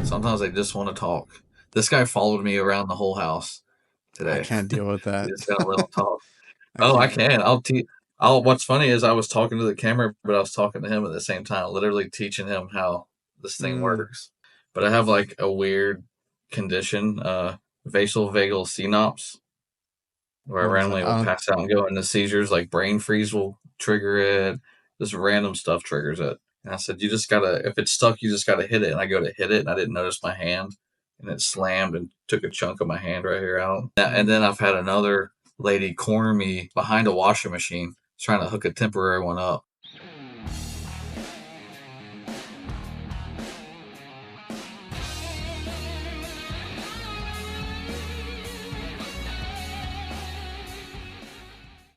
Sometimes they just want to talk. This guy followed me around the whole house I today. can't deal with He that. just got to let him talk. I Oh, I can't. can. I'll teach. What's funny is I was talking to the camera, but I was talking to him at the same time, literally teaching him how this thing Mm. works. But I have like a weird condition, vasovagal synops, where I What is that? randomly will pass out and go into seizures. Like brain freeze will trigger it. Just random stuff triggers it. And I said, you just gotta, if it's stuck, you just gotta hit it. And I go to hit it, and I didn't notice my hand, and it slammed and took a chunk of my hand right here out. And then I've had another lady corner me behind a washing machine, trying to hook a temporary one up.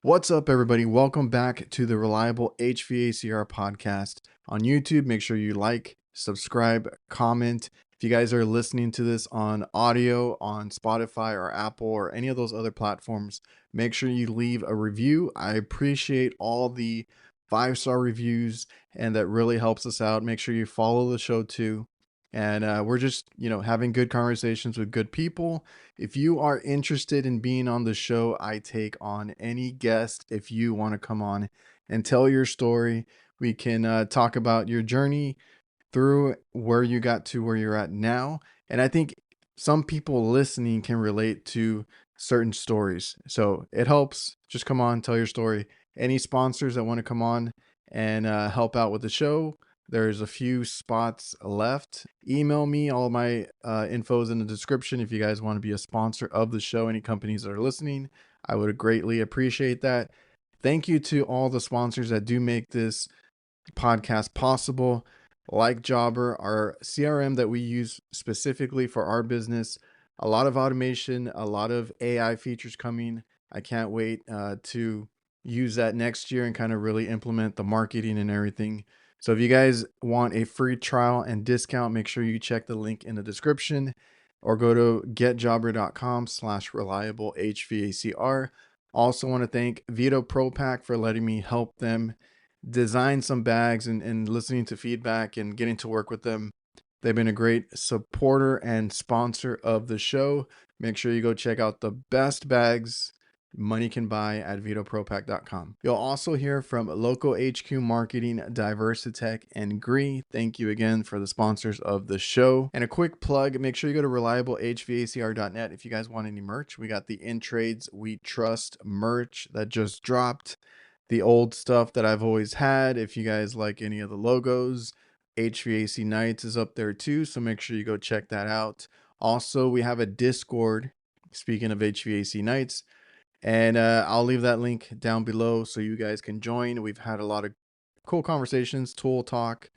What's up, everybody? Welcome back to the Reliable HVACR podcast on YouTube. Make sure you like, subscribe, comment. If you guys are listening to this on audio on Spotify or Apple or any of those other platforms, make sure you leave a review. I appreciate all the 5-star reviews, and that really helps us out. Make sure you follow the show too. And we're just, having good conversations with good people. If you are interested in being on the show, I take on any guest. If you want to come on and tell your story, we can talk about your journey through where you got to where you're at now. And I think some people listening can relate to certain stories. So it helps. Just come on, tell your story. Any sponsors that want to come on and help out with the show, there's a few spots left. Email me. All my info is in the description. If you guys want to be a sponsor of the show, any companies that are listening, I would greatly appreciate that. Thank you to all the sponsors that do make this podcast possible, like Jobber, our CRM that we use specifically for our business. A lot of automation, a lot of AI features coming. I can't wait to use that next year and kind of really implement the marketing and everything. So if you guys want a free trial and discount, make sure you check the link in the description or go to getjobber.com/reliablehvacr. Also want to thank VETO Pro Pack for letting me help them design some bags and listening to feedback and getting to work with them. They've been a great supporter and sponsor of the show. Make sure you go check out the best bags money can buy at vetopropack.com. You'll also hear from Local HQ Marketing, DIVERSITECH, and GREE. Thank you again for the sponsors of the show. And a quick plug, make sure you go to reliablehvacr.net if you guys want any merch. We got the In Trades We Trust merch that just dropped. The old stuff that I've always had. If you guys like any of the logos, HVAC Nights is up there too, so make sure you go check that out. Also, we have a Discord, speaking of HVAC Nights, and I'll leave that link down below so you guys can join. We've had a lot of cool conversations, tool talk,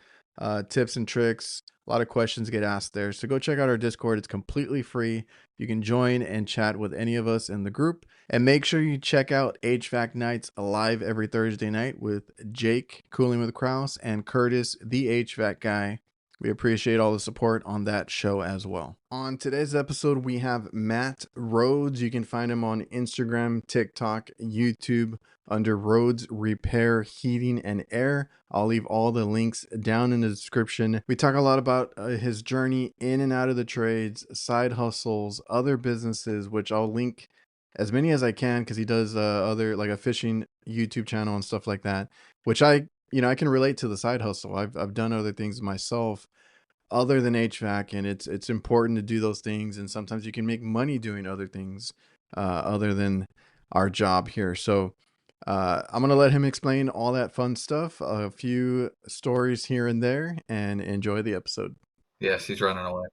tips and tricks. A lot of questions get asked there. So go check out our Discord. It's completely free. You can join and chat with any of us in the group. And make sure you check out HVAC Nights live every Thursday night with Jake, Cooling with Kraus, and Curtis, the HVAC guy. We appreciate all the support on that show as well. On today's episode, we have Matt Rhodes. You can find him on Instagram, TikTok, YouTube under Rhodes Repair Heating and Air. I'll leave all the links down in the description. We talk a lot about his journey in and out of the trades, side hustles, other businesses, which I'll link as many as I can because he does other like a fishing YouTube channel and stuff like that, which I can relate to the side hustle. I've done other things myself other than HVAC, and it's important to do those things. And sometimes you can make money doing other things other than our job here. So I'm gonna let him explain all that fun stuff, a few stories here and there, and enjoy the episode. Yes, he's running away.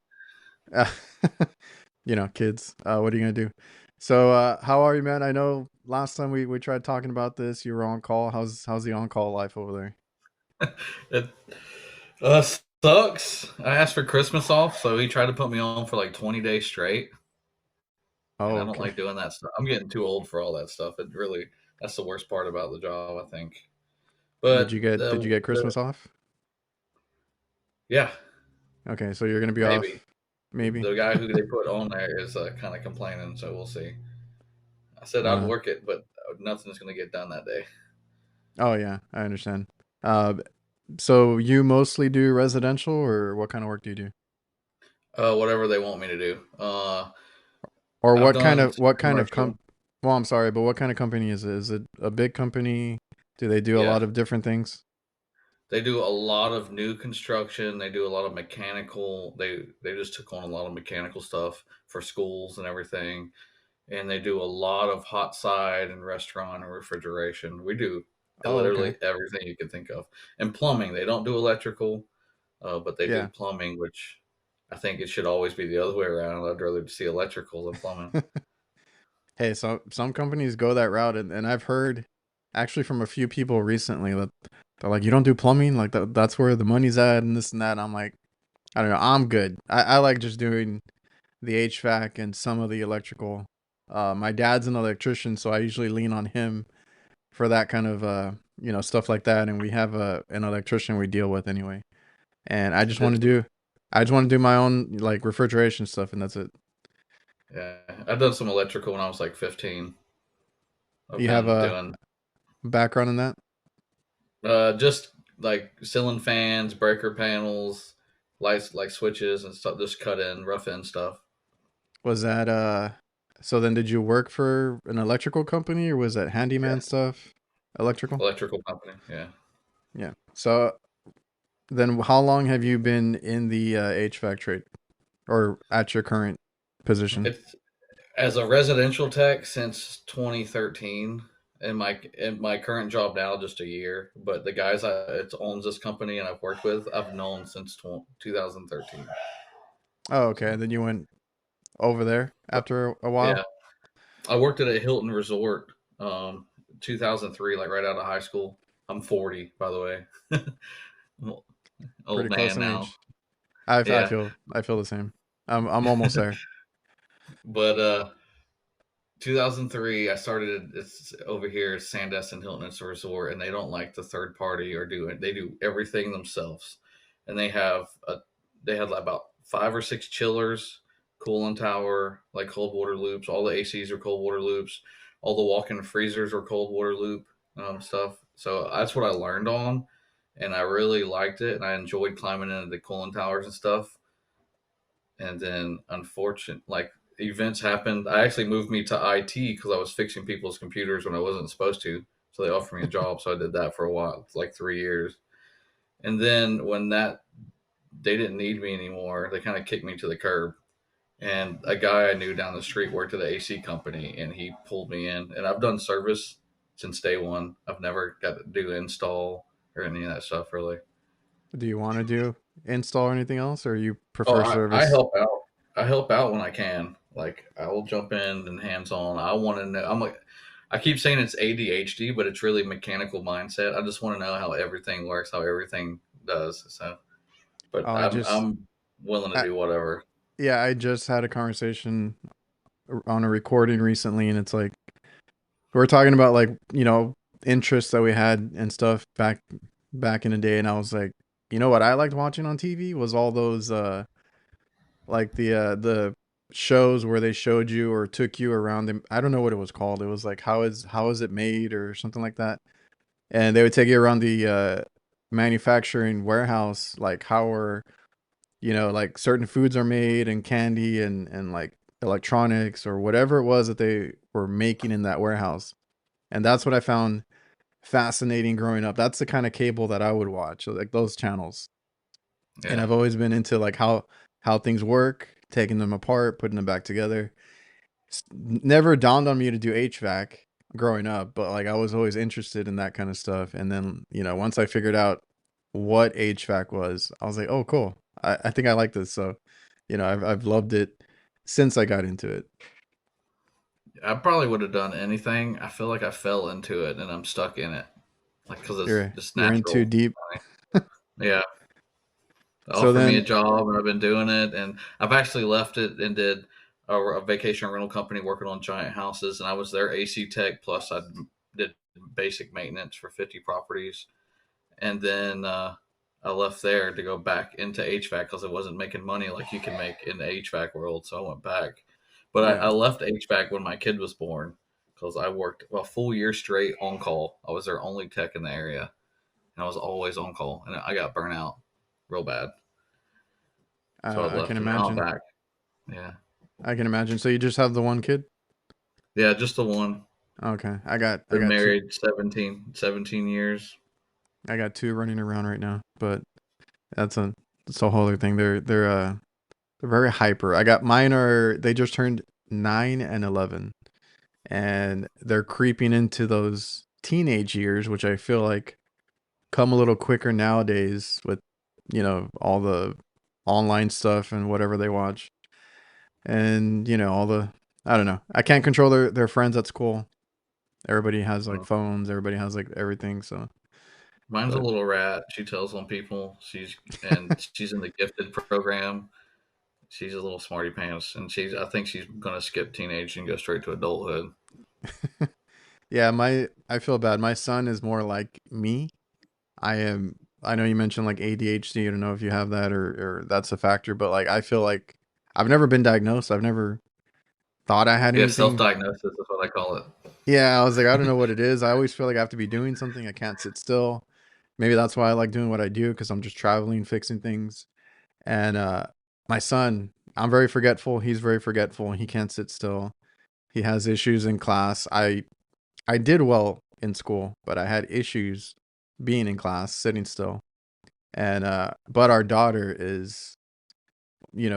Kids. What are you gonna do? So how are you, man? I know last time we tried talking about this, you were on call. How's the on call life over there? It sucks. I asked for Christmas off, so he tried to put me on for like 20 days straight, and Oh, I don't okay. like doing that stuff. I'm getting too old for all that stuff. That's the worst part about the job, I think. Did But you get Christmas off? yeah, Okay, so you're gonna be maybe off, maybe. the guy who they put on there is kind of complaining, so we'll see. I said I'd Uh, work it, but nothing's going to get done that day. oh yeah, I understand. Uh, so you mostly do residential, or what kind of work do you do? Whatever they want me to do. Or I've what kind done of some commercial. well, I'm sorry, but what kind of company is it? Is it a big company? Do they do a Yeah, lot of different things? they do a lot of new construction. They do a lot of mechanical. They just took on a lot of mechanical stuff for schools and everything. And they do a lot of hot side and restaurant and refrigeration. We do Oh, okay. literally everything you can think of. And plumbing, they don't do electrical, but they do Yeah. plumbing, which I think it should always be the other way around. I'd rather see electrical than plumbing. Hey, so some companies go that route, and I've heard actually from a few people recently that they're like, you don't do plumbing, like that's where the money's at, and this and that. And I'm like, I don't know, I'm good. I like just doing the HVAC and some of the electrical. My dad's an electrician, so I usually lean on him for that kind of stuff like that. And we have an electrician we deal with anyway. And I did some, I just want to do my own like refrigeration stuff, and that's it. yeah, I've done some electrical when I was like 15. I've You have been a doing background in that? just like ceiling fans, breaker panels, lights like switches and stuff, just cut in, rough in stuff. Was that so then did you work for an electrical company or was that handyman Yeah, stuff? Electrical? electrical company. Yeah. Yeah. So then how long have you been in the HVAC trade or at your current position? It's as a residential tech since 2013. In my current job now, just a year. But the guys it owns this company and I've worked with, I've known since 2013. Oh, okay. So, And then you went over there but after a while? yeah, I worked at a Hilton resort, 2003, like right out of high school. I'm 40, by the way. Pretty Old close man in now. age. Yeah, I feel the same. I'm almost there. but 2003, I started it's over here at Sandestin Hilton it's a resort, and they don't like the third party or do it. They do everything themselves, and they had like about 5 or 6 chillers, cooling tower, like cold water loops. All the ACs are cold water loops. All the walk-in freezers are cold water loop stuff. So that's what I learned on, and I really liked it, and I enjoyed climbing into the cooling towers and stuff. And then unfortunate like events happened. I actually moved me to IT because I was fixing people's computers when I wasn't supposed to. So they offered me a job, so I did that for a while, like 3 years. And then when that they didn't need me anymore, they kind of kicked me to the curb. And a guy I knew down the street worked at an AC company, and he pulled me in. And I've done service since day one. I've never got to do install or any of that stuff really. Do you want to do install or anything else or you Oh, prefer I service? help out. I help out when I can. Like I will jump in and hands on. I want to know. I'm like, I keep saying it's ADHD, but it's really mechanical mindset. I just want to know how everything works, how everything does. So, but Oh, I'm willing to I do whatever. yeah, I just had a conversation on a recording recently and it's like we are talking about like, interests that we had and stuff back in the day and I was like, you know what I liked watching on TV was all those like the shows where they showed you or took you around them. I don't know what it was called. It was like how is it made or something like that. And they would take you around the manufacturing warehouse like how are like certain foods are made and candy and like electronics or whatever it was that they were making in that warehouse. And that's what I found fascinating growing up. That's the kind of cable that I would watch, so, like those channels. And Yeah, I've always been into like how things work, taking them apart, putting them back together. Never dawned on me to do HVAC growing up, but like I was always interested in that kind of stuff. And then, once I figured out what HVAC was, I was like, oh, cool. I think I like this. So, I've loved it since I got into it. I probably would have done anything. I feel like I fell into it and I'm stuck in it, like because it's just You're in too natural. deep. Yeah, So offered me a then, job and I've been doing it. And I've actually left it and did a vacation rental company working on giant houses. And I was their AC tech. Plus, I did basic maintenance for 50 properties. And then I left there to go back into HVAC because it wasn't making money like you can make in the HVAC world. So I went back. But yeah. I left HVAC when my kid was born because I worked a full year straight on call. I was their only tech in the area. And I was always on call. And I got burnt out real bad. So I I can left, and now I'm imagine. back. Yeah, I can imagine. So you just have the one kid? yeah, just the one. Okay. I Been got two. married 17 years. I got two running around right now, but that's a whole other thing. They're very hyper. I got mine are they just turned 9 and 11, and they're creeping into those teenage years, which I feel like come a little quicker nowadays with, all the online stuff and whatever they watch. And, all the I don't know. I can't control their friends at school. Everybody has like Uh, phones, everybody has like everything, so Mine's a but little rat. She tells on people. She's in the gifted program. She's a little smarty pants, and I think she's gonna skip teenage and go straight to adulthood. yeah, I feel bad. My son is more like me. I know you mentioned like ADHD. I don't know if you have that or that's a factor, but like I feel like I've never been diagnosed. I've never thought I had Yeah, anything. self-diagnosis is what I call it. Yeah, I was like, I don't know what it is. I always feel like I have to be doing something. I can't sit still. Maybe that's why I like doing what I do because I'm just traveling, fixing things. And my son, I'm very forgetful. He's very forgetful. He can't sit still. He has issues in class. I did well in school, but I had issues being in class, sitting still. And but our daughter is,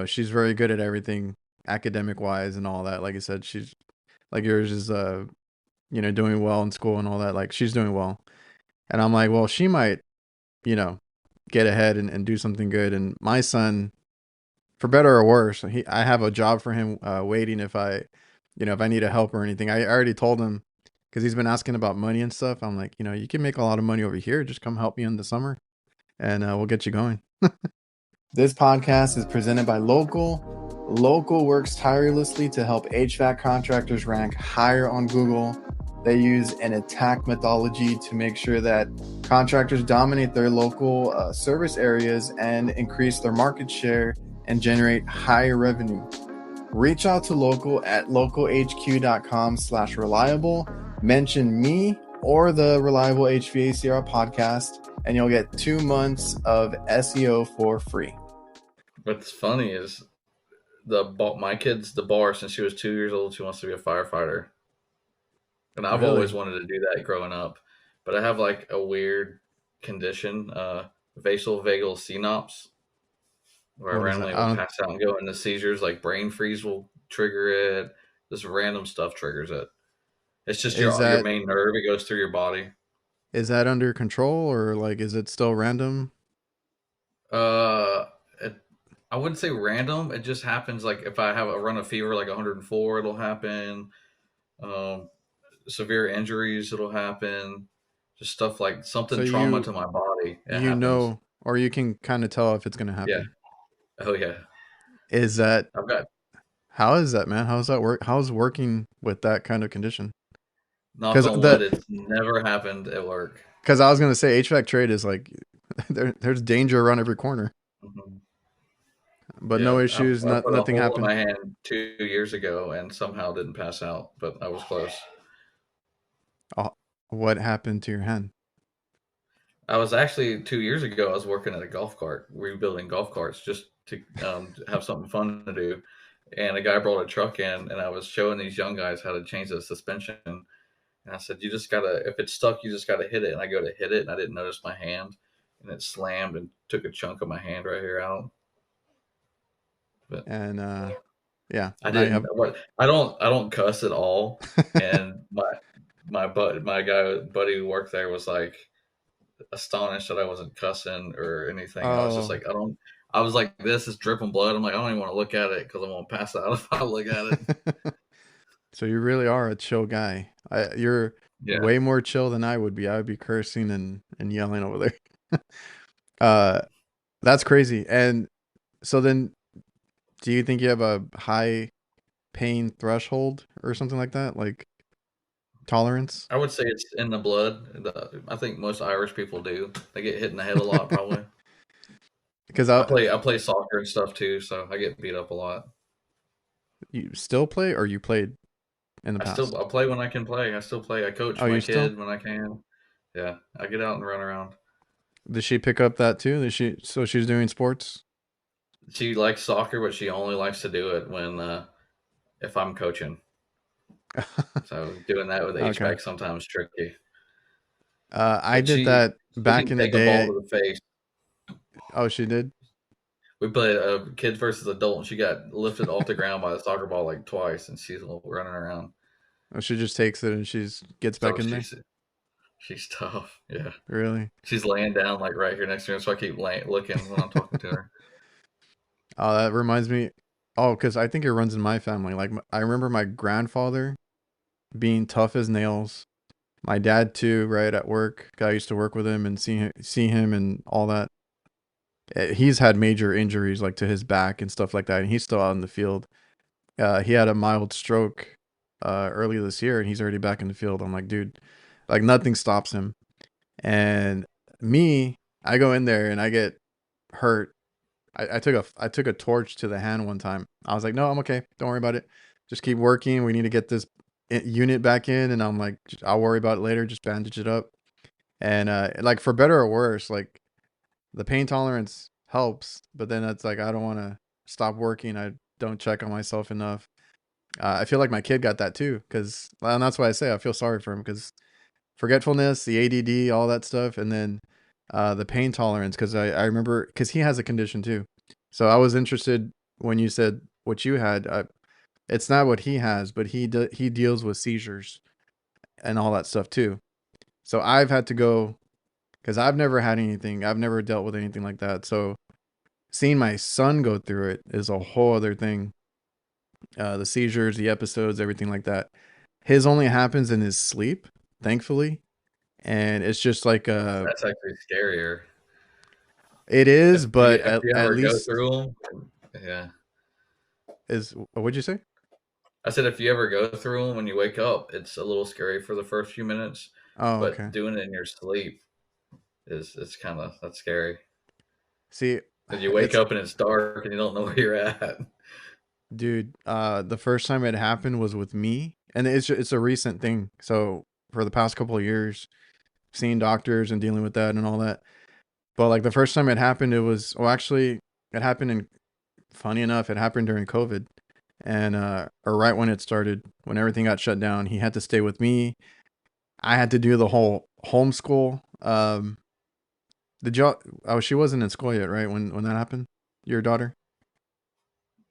she's very good at everything academic wise and all that. Like I said, she's like yours is doing well in school and all that. Like she's doing well. And I'm like, well, she might, you know, get ahead and do something good. And my son, for better or worse, I have a job for him waiting if I need a help or anything. I already told him because he's been asking about money and stuff. I'm like, you can make a lot of money over here. Just come help me in the summer and we'll get you going. This podcast is presented by Local. Local works tirelessly to help HVAC contractors rank higher on Google. They use an attack methodology to make sure that contractors dominate their local service areas and increase their market share and generate higher revenue. Reach out to Local at localhq.com/reliable. Mention me or the Reliable HVACR podcast, and you'll get 2 months of SEO for free. What's funny is my kid's the bar since she was 2 years old. She wants to be a firefighter, and I've always Really? wanted to do that growing up. But I have like a weird condition, vasovagal synops, where I What is that? randomly will pass out and go into seizures. Like brain freeze will trigger it. This random stuff triggers it. It's just Is your that main nerve. It goes through your body. is that under control or like is it still random? Uh, it, I wouldn't say random. It just happens. Like if I have a run of fever, like 104, it'll happen. Um, Severe injuries, it'll happen. Just stuff like So something trauma to my body. It happens. or you can kind of tell if it's going to Yeah. happen. Oh yeah. Is that I've got How is that, man? How's that work? How's working with that kind of condition? knock Cuz on wood. the It's never happened at work. cuz I was going to say HVAC trade is like there's danger around every corner, Mhm. but Yeah, no I, issues, I not put a nothing hole in happened. my hand 2 years ago and somehow didn't pass out, but I was close. Oh, what happened to your hand? I was actually 2 years ago. I was working at a golf cart, rebuilding golf carts, just to have something fun to do. And a guy brought a truck in, and I was showing these young guys how to change the suspension. And I said, "You just gotta, if it's stuck, you just gotta hit it." And I go to hit it, and I didn't notice my hand, and it slammed and took a chunk of my hand right here out. But And yeah, I now you didn't. have What I don't cuss at all. And my guy buddy who worked there was like astonished that I wasn't cussing or anything. I was just Oh. like, I don't. I was like, this is dripping blood. I'm like, I don't even want to look at it because I'm gonna pass out if I look at it. So you really are a chill guy. You're Yeah, way more chill than I would be. I would be cursing and yelling over there. uh that's crazy. And so then do you think you have a high pain threshold or something like that? Like tolerance? I would say it's in the blood. I think most Irish people do. They get hit in the head a lot, probably. Because I play soccer and stuff too, so I get beat up a lot. you still play or you played in the past? I play when I can play. I still play. I coach Oh, my you still? kid when I can. Yeah, I get out and run around. Did she pick up that too? So she's doing sports? She likes soccer, but she only likes to do it when if I'm coaching. So doing that with Okay. HVAC sometimes tricky. I But did she that she back can in the take a ball day. to the face. Oh, she did? We played kids versus adult, and she got lifted off the ground by the soccer ball like twice, and she's running around. Oh, she just takes it and she's gets back So in there? she's tough. Yeah, Really? she's laying down like right here next to her, so I keep looking when I'm talking to her. Oh, that reminds me. Oh, because I think it runs in my family. Like, I remember my grandfather being tough as nails. My dad too, right at work. I used to work with him and see him and all that. He's had major injuries like to his back and stuff like that, and he's still out in the field. He had a mild stroke earlier this year, and he's already back in the field. I'm like, dude, like nothing stops him. And me, I go in there and I get hurt. I took a torch to the hand one time. I was like, no, I'm okay. Don't worry about it. Just keep working. We need to get this unit back in. And I'm like, I'll worry about it later. Just bandage it up. And like for better or worse, like the pain tolerance helps, but then it's like I don't want to stop working. I don't check on myself enough. I feel like my kid got that too, because and that's why I say I feel sorry for him because forgetfulness, the ADD, all that stuff, and then the pain tolerance. Because I remember because he has a condition too, so I was interested when you said what you had. It's not what he has, but he deals with seizures and all that stuff too. So I've had to go because I've never had anything. I've never dealt with anything like that. So seeing my son go through it is a whole other thing. The seizures, the episodes, everything like that. His only happens in his sleep, thankfully, and it's just like That's actually scarier. it is, but If you at ever go least through them, yeah. is what'd you say? I said if you ever go through them when you wake up, it's a little scary for the first few minutes, Oh, but okay. doing it in your sleep is it's kind of that's scary. See, Because you wake it's up and it's dark and you don't know where you're at. dude. The first time it happened was with me, and it's a recent thing. So for the past couple of years, seeing doctors and dealing with that and all that. But like the first time it happened, it was well, actually, it happened in. Funny enough, it happened during COVID, and or right when it started, when everything got shut down. He had to stay with me. I had to do the whole homeschool. Did y'all? Oh, she wasn't in school yet, right? When that happened, your daughter.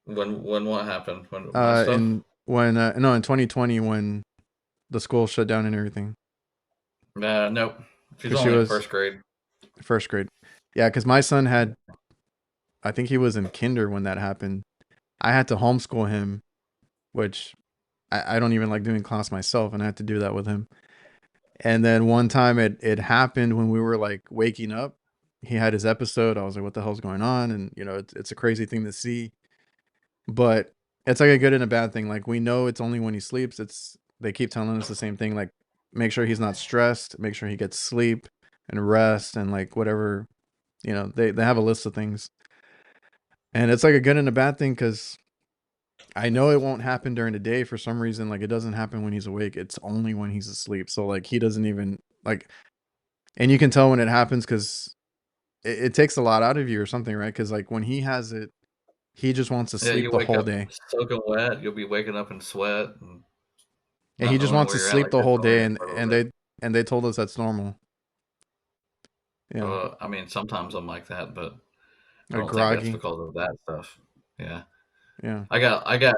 When what happened? When my stuff? In when no, in 2020 when the school shut down and everything, Nope. She's because she only in was first grade. first grade. Yeah, because my son had, I think he was in kinder when that happened. I had to homeschool him, which I don't even like doing class myself, and I had to do that with him. And then one time it happened when we were like waking up. He had his episode. I was like, what the hell's going on? And you know, it's a crazy thing to see. But it's like a good and a bad thing. Like we know it's only when he sleeps. It's they keep telling us the same thing. Like make sure he's not stressed, make sure he gets sleep and rest and like whatever, you know, they have a list of things. And it's like a good and a bad thing because I know it won't happen during the day for some reason. Like it doesn't happen when he's awake. It's only when he's asleep. So like he doesn't even like, and you can tell when it happens because it takes a lot out of you or something, right? Because like when he has it, he just wants to Yeah, sleep you the wake whole up day. soaking wet. You'll be waking up in sweat and And not he just knowing wants where to you're at. sleep Like the you're whole throwing day, in for a little and bit. they told us that's normal. Yeah, I mean, sometimes I'm like that, but I like don't think that's groggy. because of that stuff. Yeah, Yeah. I got.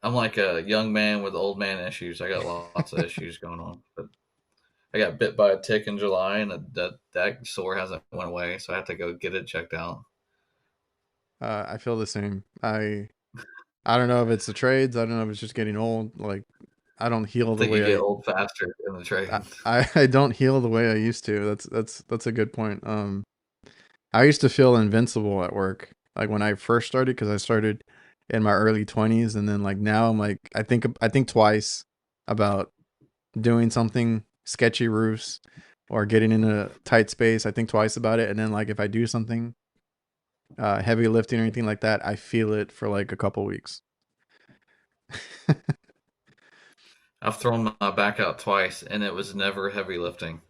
I'm like a young man with old man issues. I got lots of issues going on, but I got bit by a tick in July, and that sore hasn't went away, so I have to go get it checked out. I feel the same. I don't know if it's the trades. I don't know if it's just getting old. Like I don't I heal the think you get way old faster in the trade. I don't heal the way I used to. That's a good point. I used to feel invincible at work. Like when I first started, because I started in my early 20s, and then like now I'm like I think twice about doing something sketchy roofs or getting in a tight space. I think twice about it, and then like if I do something heavy lifting or anything like that, I feel it for like a couple weeks. I've thrown my back out twice, and it was never heavy lifting.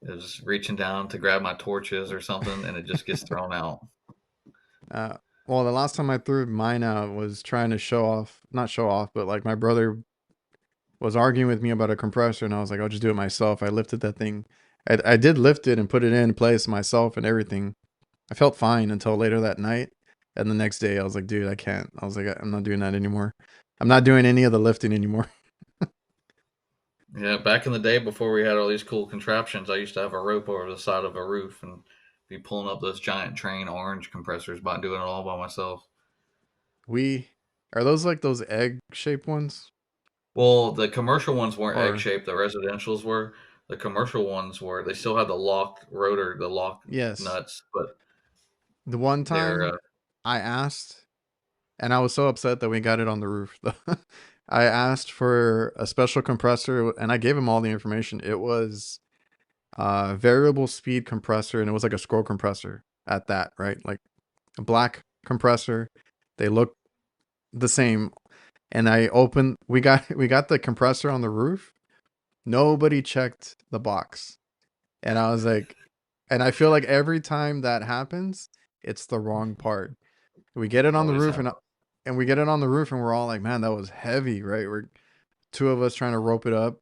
It was reaching down to grab my torches or something, and it just gets thrown out. Well, the last time I threw mine out was trying to show off, not show off, but like my brother was arguing with me about a compressor, and I was like, I'll just do it myself. I lifted that thing. I did lift it and put it in place myself and everything. I felt fine until later that night. And the next day, I was like, dude, I can't. I was like, I'm not doing that anymore. I'm not doing any of the lifting anymore. Yeah, back in the day before we had all these cool contraptions, I used to have a rope over the side of a roof and be pulling up those giant train orange compressors by doing it all by myself. We are those like those egg shaped ones? Well, the commercial ones weren't egg Or shaped, the residentials were. The commercial ones were, they still had the lock rotor, the lock yes. nuts, but The one they're, time I asked, and I was so upset that we got it on the roof. I asked for a special compressor and I gave him all the information. It was variable speed compressor, and it was like a scroll compressor at that, right? Like a black compressor. They look the same. And I opened we got the compressor on the roof. Nobody checked the box. And I was like, and I feel like every time that happens, it's the wrong part. We get it on the always roof, have. and we get it on the roof, and we're all like, man, that was heavy, right? We're two of us trying to rope it up.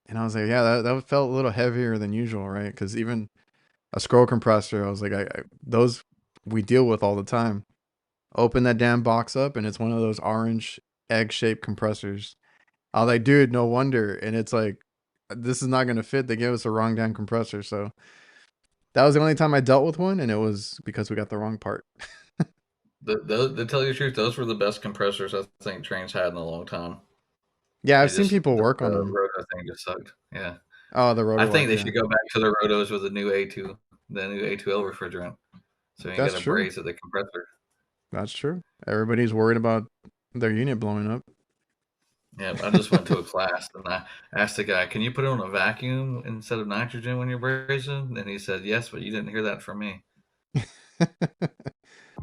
And I was like, yeah, that felt a little heavier than usual, right? Because even a scroll compressor, I was like, those we deal with all the time. Open that damn box up, and it's one of those orange egg shaped compressors. I was like, dude, no wonder. And it's like, this is not going to fit. They gave us the wrong damn compressor. So that was the only time I dealt with one, and it was because we got the wrong part. To tell you the truth, those were the best compressors I think trains had in a long time. Yeah, I've They seen just, people work on the them. rotor thing just sucked. Yeah. Oh, the I rotor think wise, they yeah. should go back to the rotos with the new A2L refrigerant. So you ain't That's got to true. braze at the compressor. That's true. Everybody's worried about their unit blowing up. Yeah, I just went to a class and I asked the guy, "Can you put it on a vacuum instead of nitrogen when you're brazing?" And he said, "Yes, but you didn't hear that from me."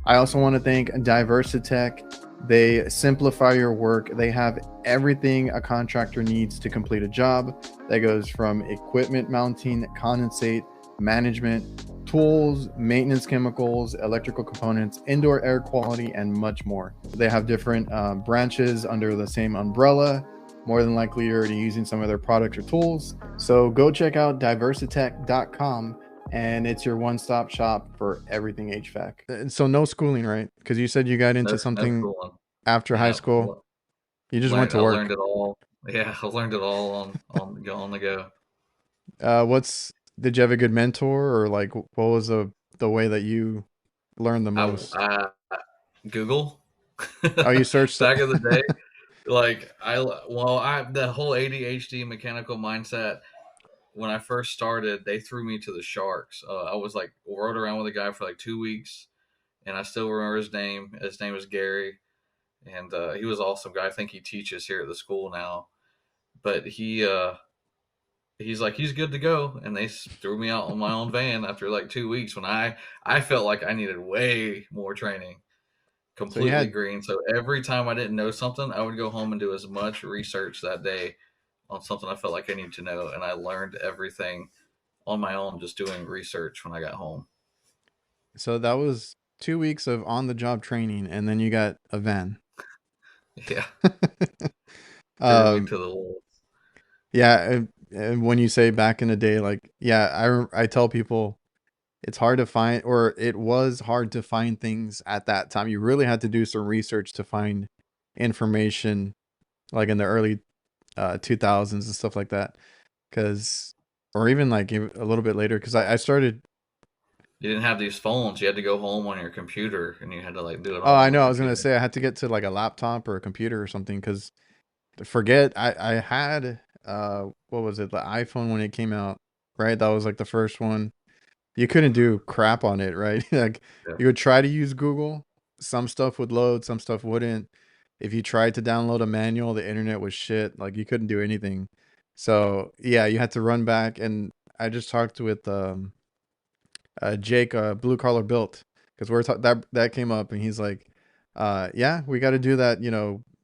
I also want to thank DiversiTech. They simplify your work. They have everything a contractor needs to complete a job. That goes from equipment mounting, condensate, management, tools, maintenance chemicals, electrical components, indoor air quality, and much more. They have different branches under the same umbrella. More than likely, you're already using some of their products or tools. So go check out diversitech.com, and it's your one-stop shop for everything HVAC. And so no schooling, right? Because you said you got into No something schooling. after high Yeah, school. You just went learned. to I learned work. it all. Yeah, I learned it all on the go. What's did you have a good mentor, or like what was the way that you learned the most? I Google. Oh, you searched. Back in the day, like I the whole ADHD mechanical mindset. When I first started, they threw me to the sharks. I was like rode around with a guy for like 2 weeks, and I still remember his name. His name was Gary, and he was an awesome guy. I think he teaches here at the school now. But he's like he's good to go, and they threw me out on my own van after like 2 weeks when I felt like I needed way more training. So you Completely had green. So every time I didn't know something, I would go home and do as much research that day on something I felt like I needed to know, and I learned everything on my own just doing research when I got home. so that was 2 weeks of on the job training, and then you got a van. Yeah, threw me um, to the wolves. yeah, and when you say back in the day, like yeah, I tell people it's hard to find, or it was hard to find things at that time. You really had to do some research to find information, like in the early 2000s and stuff like that. Because, or even like a little bit later, because I started. You didn't have these phones. You had to go home on your computer, and you had to like do it Oh, all I on the know. I was gonna computer. say I had to get to like a laptop or a computer or something because forget I had what was it, the iPhone when it came out, right? That was like the first one. You couldn't do crap on it, right? Like Yeah. you would try to use Google, some stuff would load, some stuff wouldn't. If you tried to download a manual, the internet was shit. Like you couldn't do anything. So yeah, you had to run back. And I just talked with Jake, Blue Collar Built, because that came up, and he's like, yeah, we got to do that.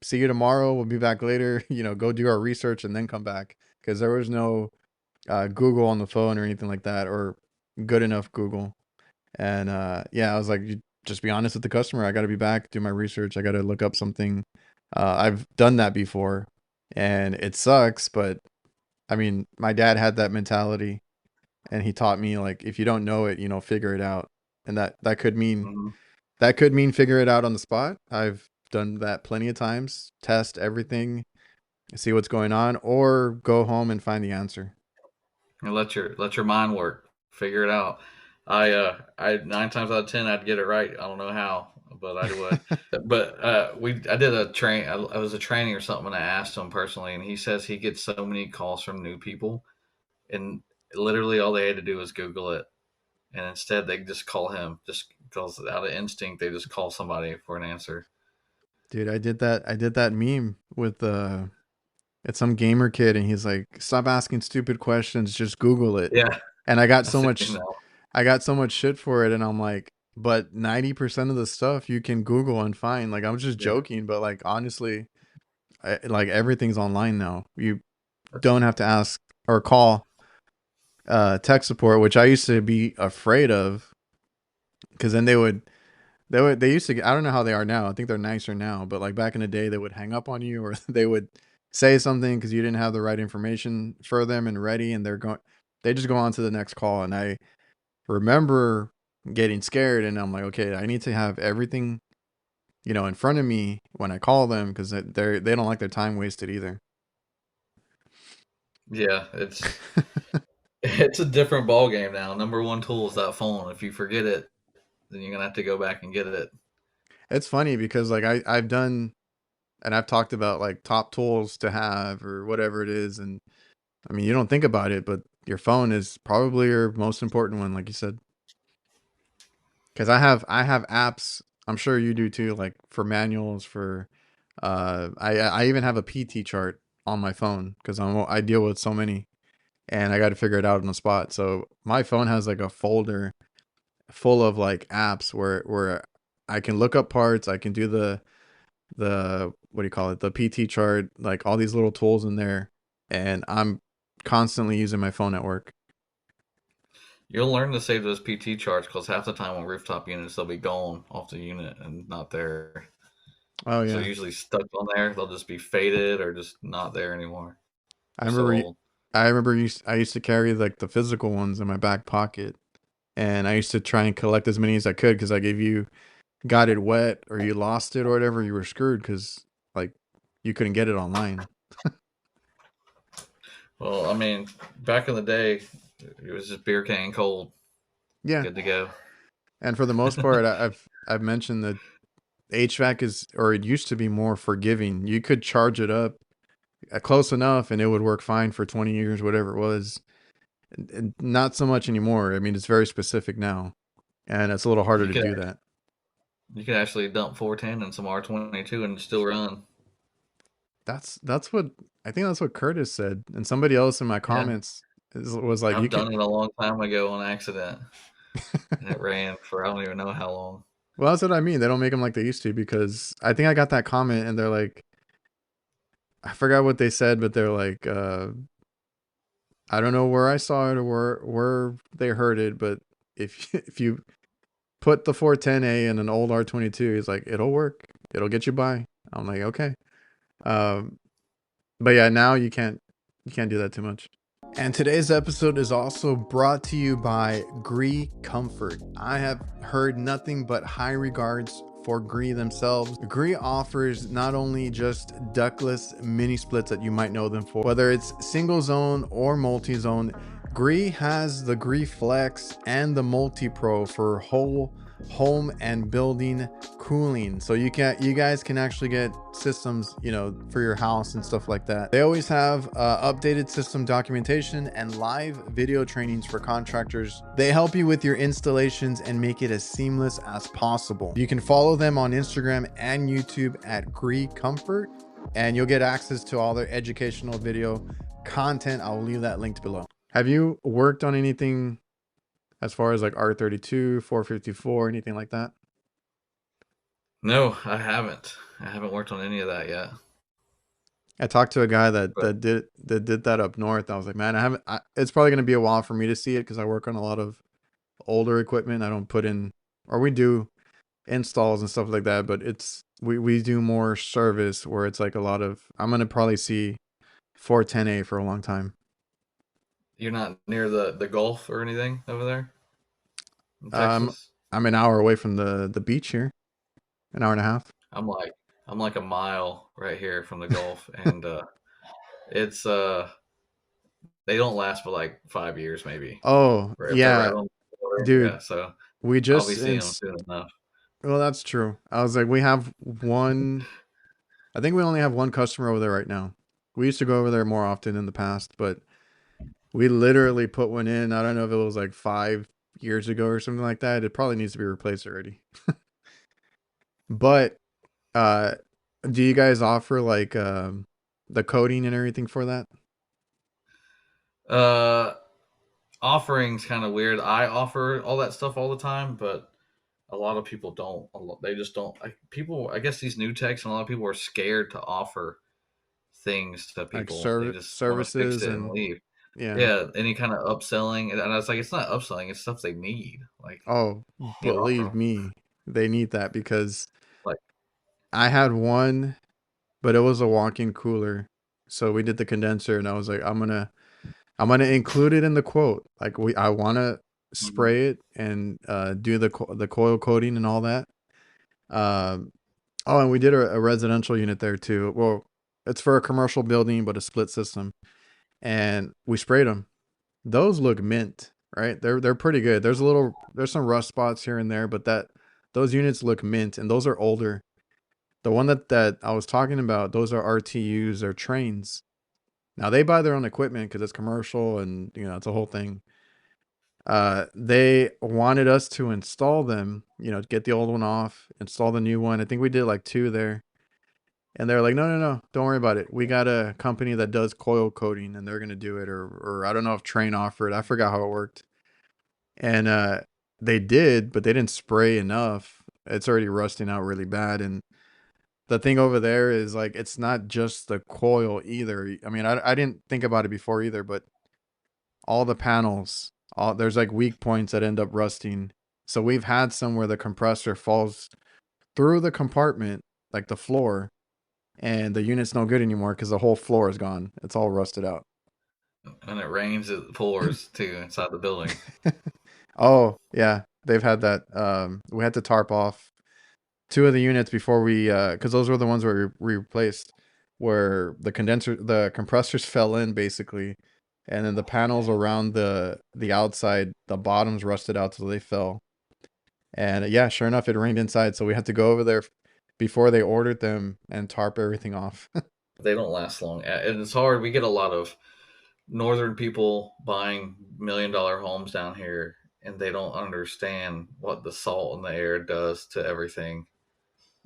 See you tomorrow. We'll be back later. Go do our research and then come back, because there was no Google on the phone or anything like that, or good enough Google. And yeah, I was like, just be honest with the customer. I got to be back, do my research. I got to look up something. I've done that before, and it sucks. But I mean, my dad had that mentality, and he taught me like if you don't know it, figure it out, and that could mean Mhm. figure it out on the spot. I've done that plenty of times. Test everything, see what's going on, or go home and find the answer. And let your mind work. Figure it out. I 9 times out of 10 I'd get it right. I don't know how, but I would. But I did a train. I was a training or something, and I asked him personally, and he says he gets so many calls from new people, and literally all they had to do was Google it, and instead they just call him, just because out of instinct they just call somebody for an answer. Dude, I did that meme with it's some gamer kid, and he's like, "Stop asking stupid questions, just Google it." Yeah, And I see that. I got so much shit for it, and I'm like, but 90% of the stuff you can Google and find. Like, I'm just Yeah, joking, but like honestly, like everything's online now. You don't have to ask or call tech support, which I used to be afraid of, because then they used to, I don't know how they are now. I think they're nicer now, but like back in the day, they would hang up on you, or they would say something because you didn't have the right information for them and ready, and they just go on to the next call. And I remember getting scared, and I'm like, okay, I need to have everything, in front of me when I call them, because they don't like their time wasted either. yeah. It's a different ball game now. Number one tool is that phone. If you forget it, then you're gonna have to go back and get it. It's funny because like I've done, and I've talked about like top tools to have or whatever it is, and I mean, you don't think about it, but your phone is probably your most important one, like you said. Because I have apps. I'm sure you do too, like for manuals. For I even have a PT chart on my phone because I deal with so many, and I got to figure it out on the spot. So my phone has like a folder full of like apps where I can look up parts. I can do the what do you call it, the PT chart, like all these little tools in there, and I'm constantly using my phone at work. You'll learn to save those PT charts because half the time on rooftop units they'll be gone off the unit and not there. Oh So yeah, usually stuck on there, they'll just be faded or just not there anymore. I They're so remember. old. I remember I used to carry like the physical ones in my back pocket, and I used to try and collect as many as I could, because like if you got it wet or you lost it or whatever, you were screwed, because like you couldn't get it online. Well, I mean, back in the day, it was just beer can cold, Yeah, good to go. and for the most part, I've mentioned that HVAC is, or it used to be, more forgiving. You could charge it up close enough, and it would work fine for 20 years, whatever it was. And not so much anymore. I mean, it's very specific now, and it's a little harder You to could do that. you could actually dump 410 and some R22 and still run. That's what I think. That's what Curtis said, and somebody else in my Yeah, comments was like, "You I've can." done it a long time ago on accident, and it ran for I don't even know how long. Well, that's what I mean. They don't make them like they used to, because I think I got that comment, and they're like, I forgot what they said, but they're like, I don't know where I saw it or where they heard it, but if if you put the 410A in an old R22, he's like, it'll work. It'll get you by. I'm like, okay. Um, but yeah, now you can't do that too much. And today's episode is also brought to you by GREE Comfort. I have heard nothing but high regards for GREE themselves. GREE offers not only just ductless mini splits that you might know them for, whether it's single zone or multi zone. GREE has the GREE Flex and the Multi Pro for whole home and building cooling, so you guys can actually get systems, for your house and stuff like that. They always have updated system documentation and live video trainings for contractors. They help you with your installations and make it as seamless as possible. You can follow them on Instagram and YouTube at GREE Comfort, and you'll get access to all their educational video content. I'll leave that linked below. Have you worked on anything as far as like R32, 454, anything like that? No, I haven't. I haven't worked on any of that yet. I talked to a guy that But did that up north. I was like, man, it's probably going to be a while for me to see it, because I work on a lot of older equipment. I don't put in, or we do, installs and stuff like that, but we do more service where it's like a lot of, I'm gonna probably see 410A for a long time. You're not near the Gulf or anything over there in Um, Texas. I'm an hour away from the beach here, an hour and a half. I'm like I'm like a mile right here from the Gulf, and it's they don't last for like 5 years maybe. Oh If they're right yeah, on the water, dude, yeah. So we I'll be just seeing them soon enough. well, that's true. I was like, we have one. I think we only have one customer over there right now. We used to go over there more often in the past, but we literally put one in. I don't know if it was like 5 years ago or something like that. It probably needs to be replaced already. But uh, do you guys offer like the coding and everything for that? Uh, Offering's kind of weird. I offer all that stuff all the time, but a lot of people don't. They just don't. People, I guess these new techs and a lot of people are scared to offer things to Like people. They just want to fix services it and and leave. yeah. Yeah, any kind of upselling, and I was like, it's not upselling; it's stuff they need. Like Oh, you believe offer, me, they need that because like I had one, but it was a walk-in cooler. So we did the condenser, and I was like, I'm gonna include it in the quote. Like I want to mhm. spray it and do the coil coating and all that. Um, oh, and we did a residential unit there too. Well, it's for a commercial building, but a split system, and we sprayed them. Those look mint, right? They're pretty good. There's some rust spots here and there, but that those units look mint, and those are older. The one that I was talking about, those are RTUs or trains. Now they buy their own equipment because it's commercial and it's a whole thing. They wanted us to install them, get the old one off, install the new one. I think we did like two there. And they're like, no, no, no, don't worry about it. We got a company that does coil coating and they're gonna do it, or I don't know if Train offered. I forgot how it worked. And they did, but they didn't spray enough. It's already rusting out really bad. And the thing over there is like it's not just the coil either. I mean, I didn't think about it before either, but all the panels, there's like weak points that end up rusting. So we've had some where the compressor falls through the compartment, like the floor, and the unit's no good anymore because the whole floor is gone. It's all rusted out. When it rains, it pours too inside the building. Oh yeah, they've had that. We had to tarp off two of the units before we, because those were the ones where we replaced, where the compressors fell in basically, and then the panels around the outside, the bottoms rusted out, so they fell. And yeah, sure enough, it rained inside, so we had to go over there before they ordered them and tarp everything off. They don't last long, and it's hard. We get a lot of northern people buying $1 million homes down here, and they don't understand what the salt in the air does to everything.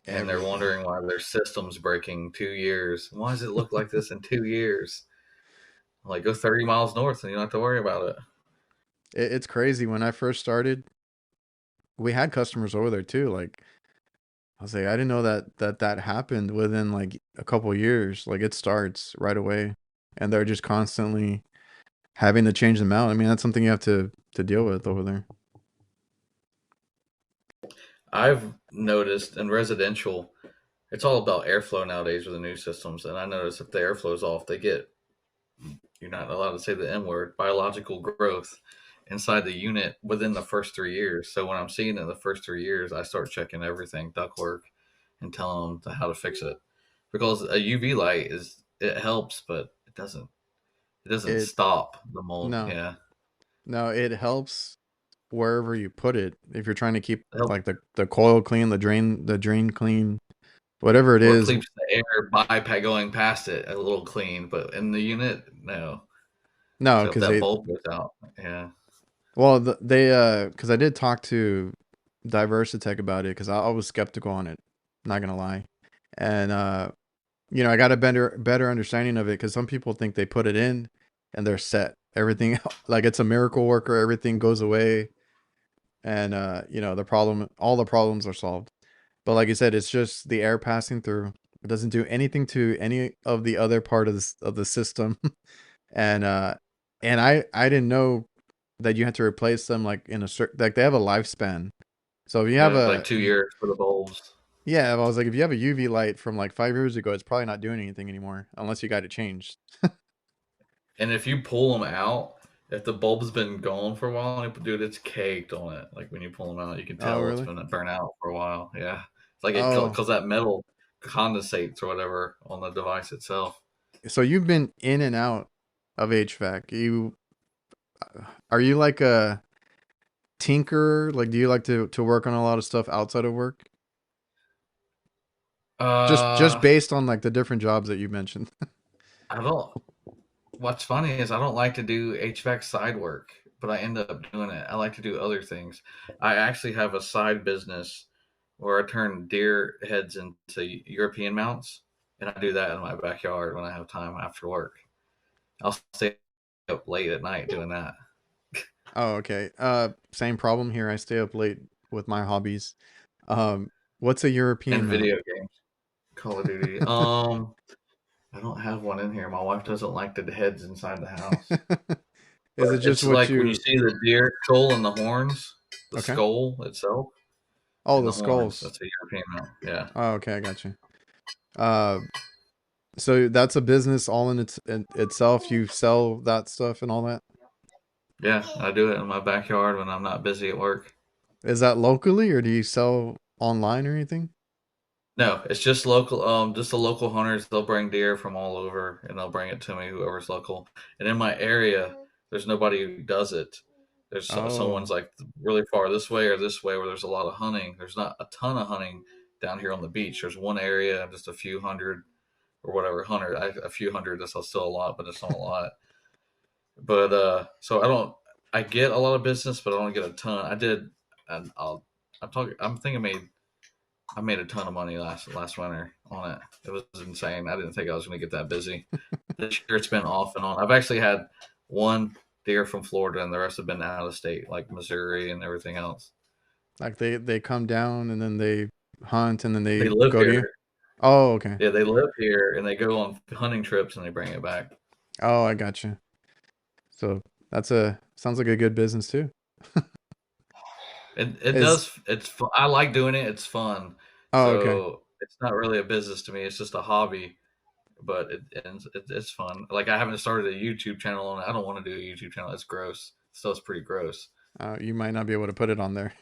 And they're Everything. wondering why their system's breaking 2 years. Why does it look like this in 2 years? Like, go 30 miles north and you don't have to worry about it. It's crazy. When I first started, we had customers over there too. Like I was like, I didn't know that happened within like a couple years. Like it starts right away, and they're just constantly having to change them out. I mean, that's something you have to deal with over there. I've noticed in residential, it's all about airflow nowadays with the new systems. And I notice if the airflow's off, they get, you're not allowed to say the N word, biological growth inside the unit within the first 3 years. So when I'm seeing it in the first 3 years, I start checking everything, ductwork, and telling them how to fix it. Because a UV light it helps, but it doesn't It stop the mold. No, Yeah, no, it helps wherever you put it. If you're trying to keep it helps like the coil clean, the drain clean, whatever it or it is. keeps the air going past it a little clean, but in the unit, no. No, So if because that they bulb goes out, yeah, well they because I did talk to DiverSitech about it because I was skeptical on it. Not gonna lie, and I got a better understanding of it because some people think they put it in and they're set. Everything like it's a miracle worker. Everything goes away, and all the problems are solved. But like you said, it's just the air passing through. It doesn't do anything to any of the other part of the system, and I didn't know that you had to replace them like in a certain, like they have a lifespan. So if you have Yeah, a like 2 years for the bulbs. yeah, I was like, if you have a UV light from like 5 years ago, it's probably not doing anything anymore unless you got it changed. And if you pull them out, if the bulb's been gone for a while, dude, it's caked on it. Like when you pull them out, you can Oh, tell it's really? been burnt out for a while. Yeah, it's like it Oh, because that metal condensates or whatever on the device itself. so you've been in and out of HVAC. Are you like a tinker? Like, do you like to work on a lot of stuff outside of work? Just Uh, based on like the different jobs that you mentioned. I don't. What's funny is I don't like to do HVAC side work, but I end up doing it. I like to do other things. I actually have a side business where I turn deer heads into European mounts, and I do that in my backyard when I have time after work. I'll stay up late at night doing that. Oh, okay. Same problem here. I stay up late with my hobbies. What's a And European mount? video games, Call of Duty. I don't have one in here. My wife doesn't like the heads inside the house. Is it just It's what like when you you? see the deer skull and the horns, the Okay. skull itself Oh, and the the horns. skulls. That's a European mount. Yeah. Oh, okay, I got you. Uh, so that's a business all in itself. You sell that stuff and all that. Yeah, I do it in my backyard when I'm not busy at work. Is that locally or do you sell online or anything? No, it's just local. Just the local hunters. They'll bring deer from all over, and they'll bring it to me. Whoever's local. And in my area, there's nobody who does it. There's Oh, someone's like really far this way or this way where there's a lot of hunting. There's not a ton of hunting down here on the beach. There's one area, just a few hundred or whatever hundred, a few hundred. That's still a lot, but it's not a lot. But so I don't. I get a lot of business, but I don't get a ton. I did, and I'm talking. I'm thinking I made a ton of money last winter on it. It was insane. I didn't think I was going to get that busy. This year it's been off and on. I've actually had one deer from Florida, and the rest have been out of state, like Missouri and everything else. like they come down and then they hunt and then They they live go to you. here. Oh, okay. Yeah, they live here, and they go on hunting trips and they bring it back. Oh, I got you. So that's a sounds like a good business too. It Is does. I like doing it. It's fun. oh, okay. So it's not really a business to me. It's just a hobby. But it's fun. Like I haven't started a YouTube channel on it. I don't want to do a YouTube channel. It's gross. Still, it's pretty gross. You might not be able to put it on there.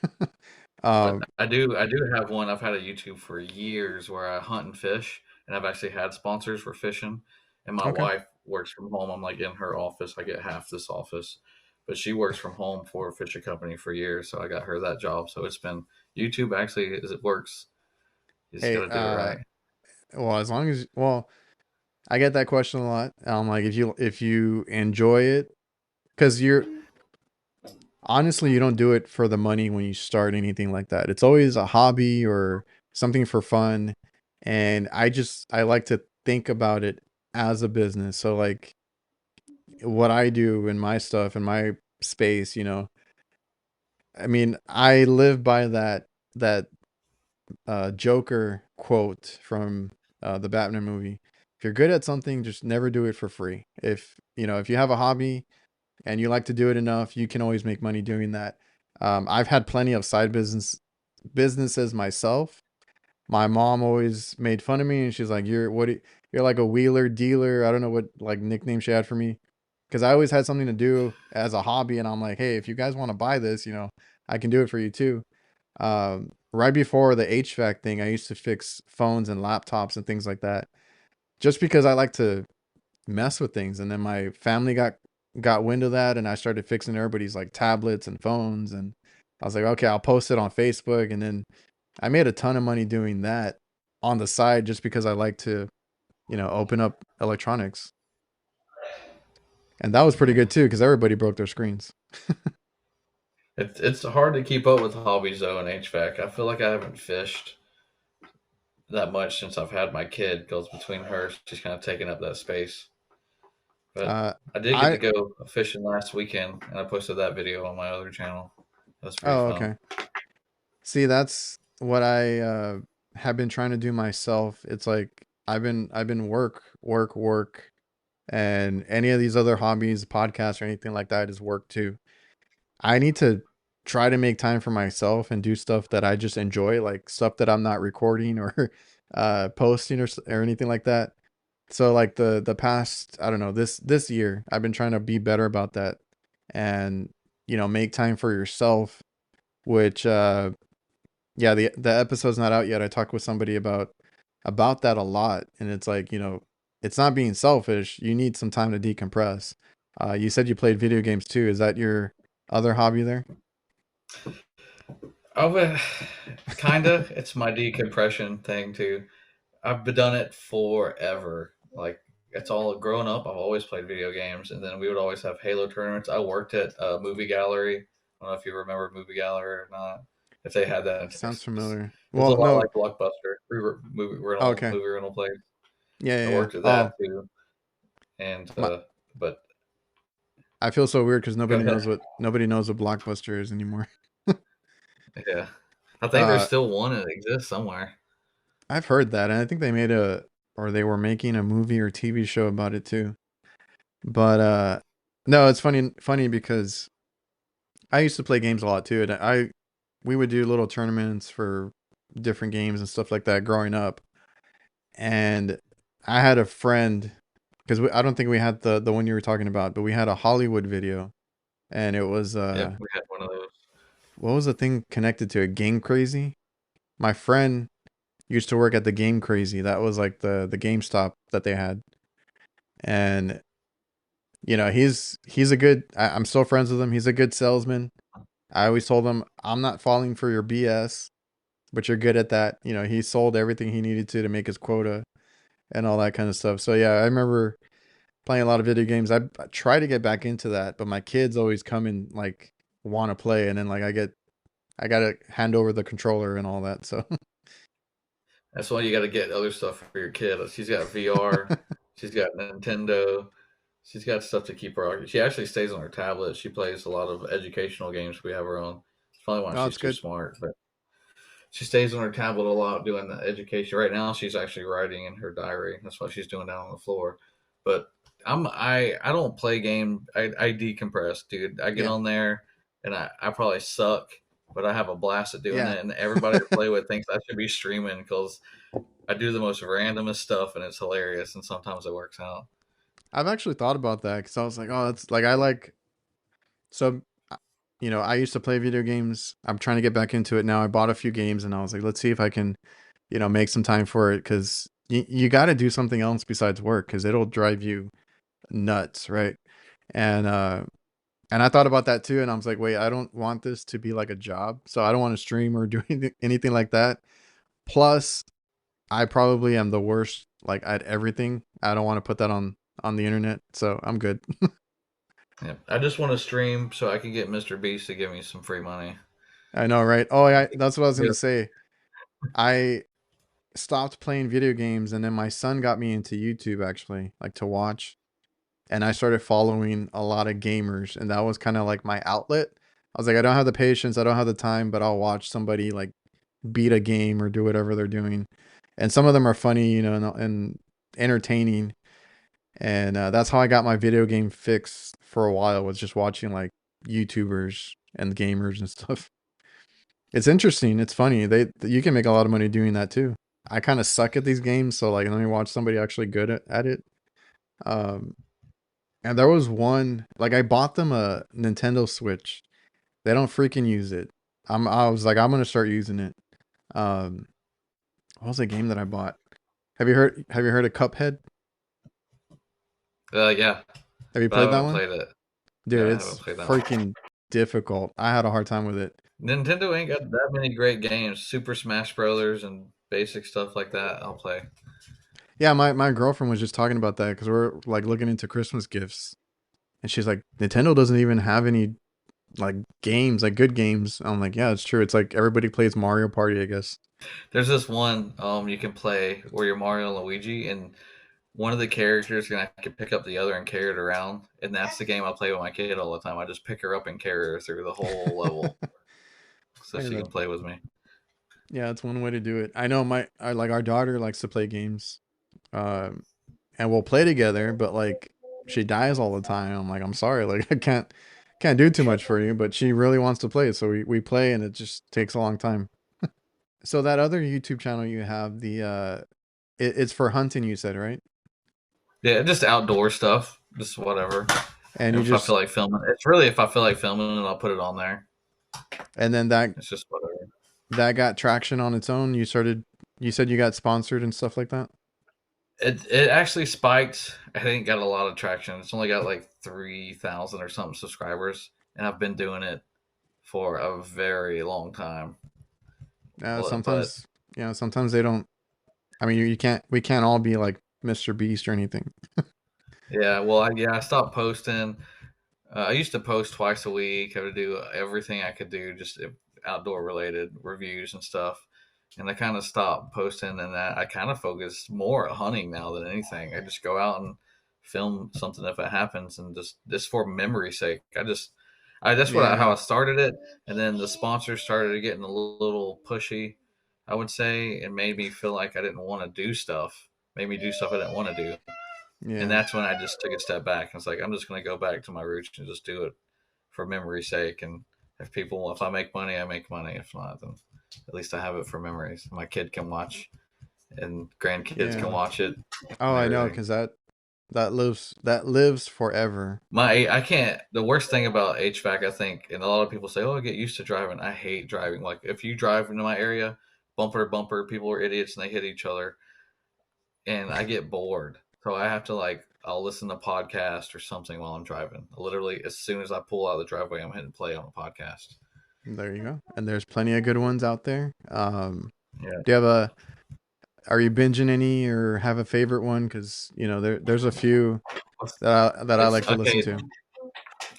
But um, I do have one. I've had a YouTube for years where I hunt and fish, and I've actually had sponsors for fishing. And my okay. wife works from home. I'm like in her office. I get half this office, but she works from home for a fishing company for years. So I got her that job. So it's been YouTube actually as it works. You just got Hey, to do it right. well, as long as well, I get that question a lot. Like if you enjoy it, because you're honestly you don't do it for the money when you start anything like that. It's always a hobby or something for fun, and I like to think about it as a business. So like what I do in my stuff in my space, I mean, I live by that Joker quote from the Batman movie. If you're good at something, just never do it for free. If you have a hobby and you like to do it enough, you can always make money doing that. I've had plenty of side businesses myself. My mom always made fun of me, and she's like, You're like a wheeler dealer." I don't know what like nickname she had for me, because I always had something to do as a hobby, and I'm like, "Hey, if you guys want to buy this, I can do it for you too." Right before the HVAC thing, I used to fix phones and laptops and things like that, just because I like to mess with things. And then my family got wind of that, and I started fixing everybody's like tablets and phones. And I was like, okay, I'll post it on Facebook. And then I made a ton of money doing that on the side, just because I like to, open up electronics. And that was pretty Yeah. good too, because everybody broke their screens. It's hard to keep up with hobbies though in HVAC. I feel like I haven't fished that much since I've had my kid because between her, she's kind of taking up that space. But Uh, I did get to I go fishing last weekend, and I posted that video on my other channel. That's pretty oh, fun. okay. See, that's what I have been trying to do myself. It's like I've been work, work, work, and any of these other hobbies, podcasts or anything like that is work too. I need to try to make time for myself and do stuff that I just enjoy, like stuff that I'm not recording or posting or anything like that. So like the past, I don't know, this year, I've been trying to be better about that and make time for yourself, which yeah, the episode's not out yet. I talked with somebody about that a lot, and it's like, it's not being selfish. You need some time to decompress. You said you played video games too. Is that your other hobby there? Oh, but kinda. It's my decompression thing too. I've been done it forever. Like it's all growing up. I've always played video games, and then we would always have Halo tournaments. I worked at a movie gallery. I don't know if you remember movie gallery or not. If they had that in Sounds Texas, familiar. it was a Well, lot no. like Blockbuster. We were Oh, okay. movie rental place. Yeah, I yeah, yeah. worked at Oh, that too, and my, but I feel so weird because go ahead. nobody knows what Blockbuster is anymore. Yeah, I think there's Uh, still one that exists somewhere. I've heard that, and I think they were making a movie or TV show about it too. But no, it's funny because I used to play games a lot too, and we would do little tournaments for different games and stuff like that growing up. And I had a friend because I don't think we had the one you were talking about, but we had a Hollywood video, and it was Yep, we had one of those. what was the thing connected to it? Game Crazy. My friend used to work at the Game Crazy. That was like the GameStop that they had, and he's a good. I'm still friends with him. He's a good salesman. I always told him I'm not falling for your BS, but you're good at that. He sold everything he needed to make his quota and all that kind of stuff. So yeah, I remember playing a lot of video games. I try to get back into that, but my kids always come and like want to play, and then like I gotta hand over the controller and all that. So That's why you got to get other stuff for your kid. She's got VR. She's got Nintendo. She's got stuff to keep her. She actually stays on her tablet. She plays a lot of educational games. We have her own. It's probably why oh, she's it's too good. smart. But she stays on her tablet a lot doing the education. Right now, she's actually writing in her diary. That's what she's doing down on the floor. But I don't play game. I decompress, dude. I get Yeah, on there and I probably suck, but I have a blast at doing yeah. it. And everybody I play with thinks I should be streaming because I do the most randomest stuff and it's hilarious. And sometimes it works out. I've actually thought about that because I was like, oh, that's like I like so. I used to play video games. I'm trying to get back into it now. I bought a few games and I was like, let's see if I can make some time for it because you got to do something else besides work because it'll drive you nuts, right? And and I thought about that too, and I was like, wait, I don't want this to be like a job, so I don't want to stream or do anything like that. Plus, I probably am the worst like at everything. I don't want to put that on the internet, so I'm good. Yeah. I just want to stream so I can get Mr. Beast to give me some free money. I know, right? Oh, yeah, that's what I was Yeah. gonna say. I stopped playing video games, and then my son got me into YouTube actually, like to watch, and I started following a lot of gamers, and that was kind of like my outlet. I was like, I don't have the patience, I don't have the time, but I'll watch somebody like beat a game or do whatever they're doing. And some of them are funny, and entertaining. And that's how I got my video game fix for a while was just watching like YouTubers and gamers and stuff. It's interesting. It's funny. You can make a lot of money doing that too. I kind of suck at these games, so like let me watch somebody actually good at it. Um, and there was one like I bought them a Nintendo Switch. They don't freaking use it. I was like I'm gonna start using it. Um, what was the game that I bought? Have you heard of Cuphead? Yeah, Have you but I played that haven't one? played it. Dude, No, I haven't it's played that one. freaking difficult. I had a hard time with it. Nintendo ain't got that many great games. Super Smash Brothers and basic stuff like that. I'll play. Yeah, my girlfriend was just talking about that because we're like looking into Christmas gifts, and she's like, Nintendo doesn't even have any like games, like good games. I'm like, yeah, it's true. It's like everybody plays Mario Party, I guess. There's this one you can play where you're Mario and Luigi, and one of the characters is gonna have to pick up the other and carry it around, and that's the game I play with my kid all the time. I just pick her up and carry her through the whole level so Hey, she can play with me. yeah, it's one way to do it. I know like our daughter likes to play games, um, and we'll play together, but like she dies all the time. I'm like, I'm sorry, like I can't. can't do too much for you, but she really wants to play, so we play, and it just takes a long time. So that other YouTube channel you have, it's for hunting, you said, right? Yeah, just outdoor stuff, just whatever. And And you if I just feel like filming, it's really if I feel like filming it, I'll put it on there. and then It's just whatever. that got traction on its own. You said you got sponsored and stuff like that. It actually spiked. I think got a lot of traction. It's only got like 3,000 or something subscribers, and I've been doing it for a very long time. But Sometimes, sometimes they don't. I mean, you can't. We can't all be like Mr. Beast or anything. yeah, well, I stopped posting. I used to post twice a week. I would do everything I could do, just outdoor related reviews and stuff. And I kind of stopped posting, and I kind of focus more at hunting now than anything. I just go out and film something if it happens, and just for memory's sake. That's how Yeah, I started it, and then the sponsors started getting a little pushy. I would say it made me feel like I didn't want to do stuff. Made me do stuff I didn't want to do, and yeah, that's when I just took a step back. I was like, I'm just going to go back to my roots and just do it for memory's sake. And if I make money, I make money. If not, then at least I have it for memories. My kid can watch, and grandkids can yeah. watch it, Oh, and I know, everything. because that lives forever. I can't. The worst thing about HVAC, I think, and a lot of people say, "Oh, I get used to driving." I hate driving. Like if you drive into my area, bumper to bumper, people are idiots and they hit each other, and I get bored. So I have to I'll listen to a podcast or something while I'm driving. Literally, as soon as I pull out of the driveway, I'm hitting play on a podcast. There you go. And there's plenty of good ones out there. Yeah, Do you have a? Are you binging any or have a favorite one? Because there's a few that I it's like to listen okay. to.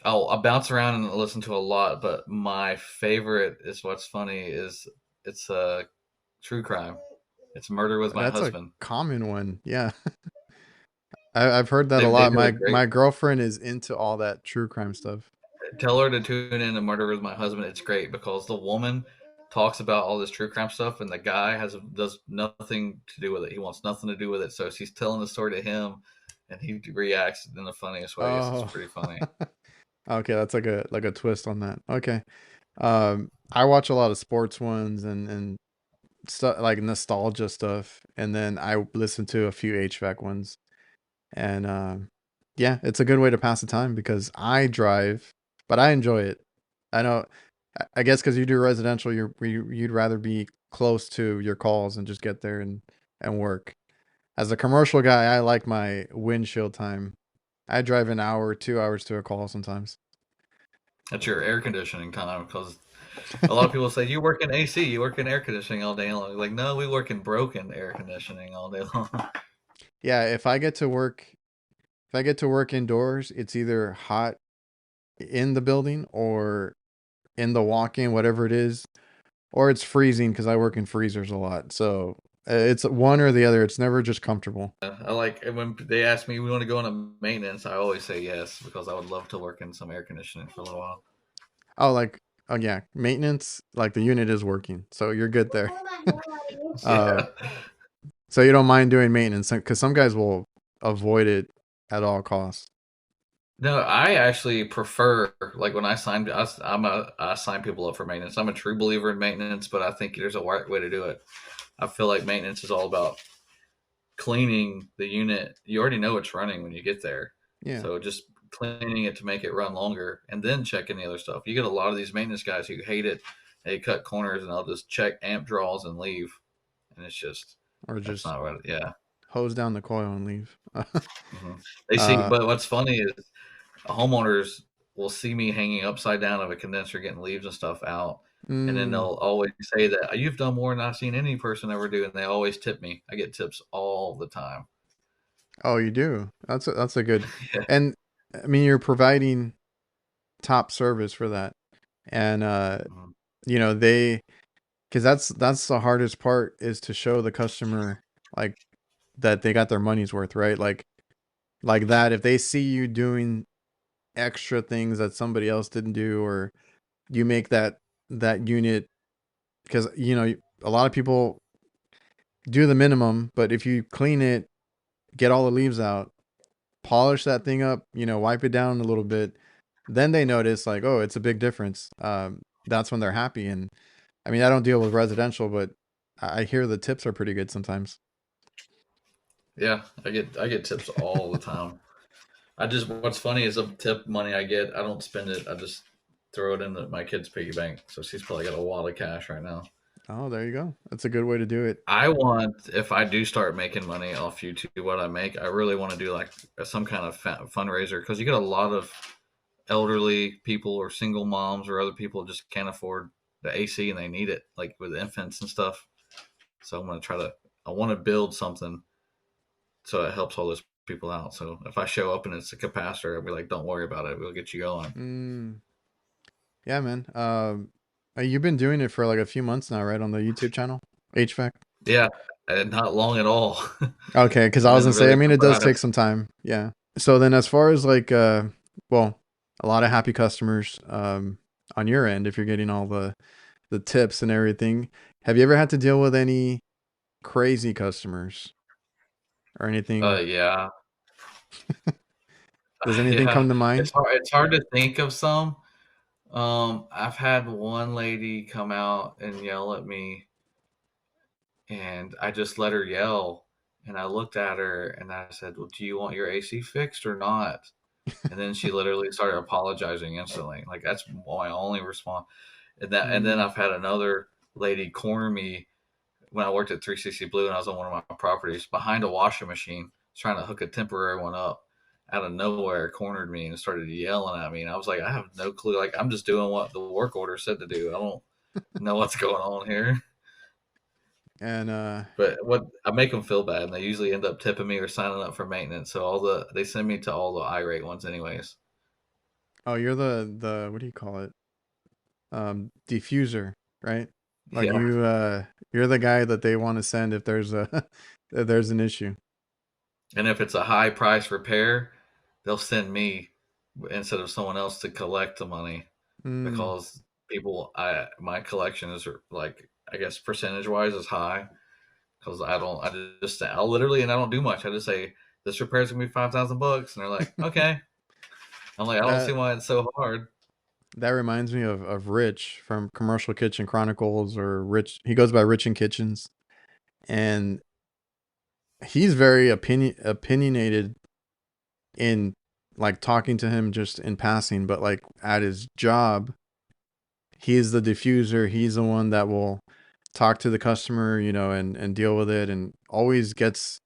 I'll bounce around and listen to a lot, but my favorite is what's funny is it's a true crime. It's Murder with My That's a Husband. common one. Yeah, I've heard that a They lot. do a My great. girlfriend is into all that true crime stuff. Tell her to tune in to Murder with My Husband. It's great because the woman talks about all this true crime stuff, and the guy does nothing to do with it. He wants nothing to do with it. So she's telling the story to him, and he reacts in the funniest ways. It's Oh, pretty funny. okay, that's like a twist on that. Okay, I watch a lot of sports ones and stuff like nostalgia stuff, and then I listen to a few HVAC ones. And yeah, it's a good way to pass the time because I drive, but I enjoy it. I know, I guess because you do residential, you'd rather be close to your calls and just get there and work. As a commercial guy, I like my windshield time. I drive an hour, 2 hours to a call sometimes. That's your air conditioning time because a lot of people say you work in AC, you work in air conditioning all day long. Like, no, we work in broken air conditioning all day long. Yeah, if I get to work indoors, it's either hot in the building or in the walk-in, whatever it is, or it's freezing because I work in freezers a lot. So it's one or the other. It's never just comfortable. I like when they ask me we want to go into maintenance. I always say yes because I would love to work in some air conditioning for a little while. Oh, oh yeah, maintenance. Like the unit is working, so you're good there. uh, Yeah. so you don't mind doing maintenance because some guys will avoid it at all costs. No, I actually prefer like when I sign people up for maintenance. I'm a true believer in maintenance, but I think there's a right way to do it. I feel like maintenance is all about cleaning the unit. You already know it's running when you get there, Yeah, so just cleaning it to make it run longer, and then checking the other stuff. You get a lot of these maintenance guys who hate it. They cut corners and they'll just check amp draws and leave, and it's just or that's just not what. Yeah. hose down the coil and leave. hmm They see, uh, but what's funny is homeowners will see me hanging upside down of a condenser getting leaves and stuff out. And then mm, they'll always say that you've done more than I've seen any person ever do. And they always tip me. I get tips all the time. oh, you do. That's a good, Yeah. and I mean you're providing top service for that, and Mhm. they because that's the hardest part is to show the customer like that they got their money's worth, right? Like that if they see you doing extra things that somebody else didn't do, or you make that unit because a lot of people do the minimum, but if you clean it, get all the leaves out, polish that thing up, wipe it down a little bit, then they notice like, oh, it's a big difference. That's when they're happy. And I mean, I don't deal with residential, but I hear the tips are pretty good sometimes. Yeah, I get tips all the time. I just what's funny is the tip money I get, I don't spend it. I just throw it into my kid's piggy bank. So she's probably got a wad of cash right now. Oh, there you go. That's a good way to do it. I want, if I do start making money off YouTube, what I make, I really want to do like some kind of fundraiser, because you get a lot of elderly people or single moms or other people just can't afford the AC and they need it, like with infants and stuff. So I'm going to I want to build something so it helps all those people out. So if I show up and it's a capacitor, I'll be like, don't worry about it. We'll get you going. Mm, yeah, man. You've been doing it for like a few months now, right? On the YouTube channel, HVAC. Yeah, and not long at all. Okay, because I I've was been gonna say, I really mean, it does take surprised. some time. Yeah. So then, as far as like, well, a lot of happy customers, on your end, if you're getting all the tips and everything, have you ever had to deal with any crazy customers or anything? Yeah, Does anything yeah. come to It's mind? hard. It's hard to think of some. I've had one lady come out and yell at me, and I just let her yell. And I looked at her and I said, "Well, do you want your AC fixed or not?" And then she literally started apologizing instantly. Like that's my only response. And then Mm, I've had another lady corner me when I worked at 360 Blue and I was on one of my properties behind a washing machine trying to hook a temporary one up. Out of nowhere, cornered me and started yelling at me. And I was like, I have no clue. Like, I'm just doing what the work order said to do. I don't know what's going on here. and But what I make them feel bad, and they usually end up tipping me or signing up for maintenance. So they send me to all the irate ones, anyways. oh, you're the what do you call it? Diffuser, right? Like Yeah, you're the guy that they want to send if there's a if there's an issue. and if it's a high price repair, they'll send me instead of someone else to collect the money, Mm. because people, I my collection is like, I guess percentage wise is high, because I literally, and I don't do much. I just say this repair is gonna be $5,000, and they're like, okay. I'm like, I don't see That why it's so hard. that reminds me of Rich from Commercial Kitchen Chronicles, or Rich. He goes by Rich in Kitchens, and he's very opinionated in like talking to him just in passing, but like at his job, he's the diffuser. He's the one that will talk to the customer, and deal with it, and always gets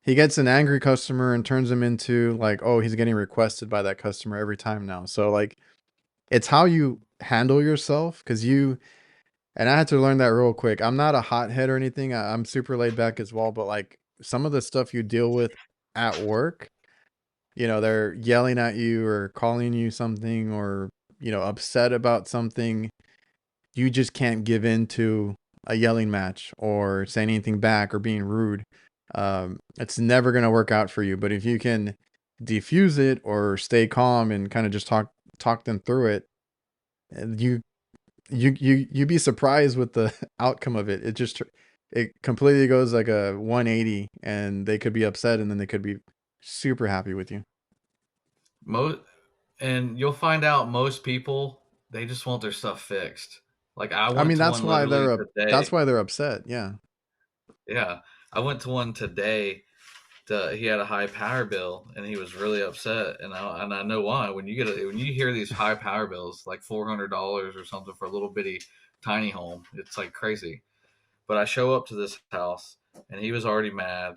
he gets an angry customer and turns him into like, oh, he's getting requested by that customer every time now. So like it's how you handle yourself, because and I had to learn that real quick. I'm not a hothead or anything. I'm super laid back as well, but like some of the stuff you deal with at work, they're yelling at you or calling you something, or upset about something. You just can't give in to a yelling match or say anything back or being rude. It's never going to work out for you. But if you can defuse it or stay calm and kind of just talk them through it, you'd be surprised with the outcome of it. It completely goes like a 180, and they could be upset and then they could be super happy with you. Most And you'll find out most people, they just want their stuff fixed. Like I I went mean, to one literally that's today. why they're upset. Yeah. Yeah, I went to one today. He had a high power bill and he was really upset, and I know why. When you hear these high power bills like $400 or something for a little bitty tiny home, it's like crazy. But I show up to this house and he was already mad.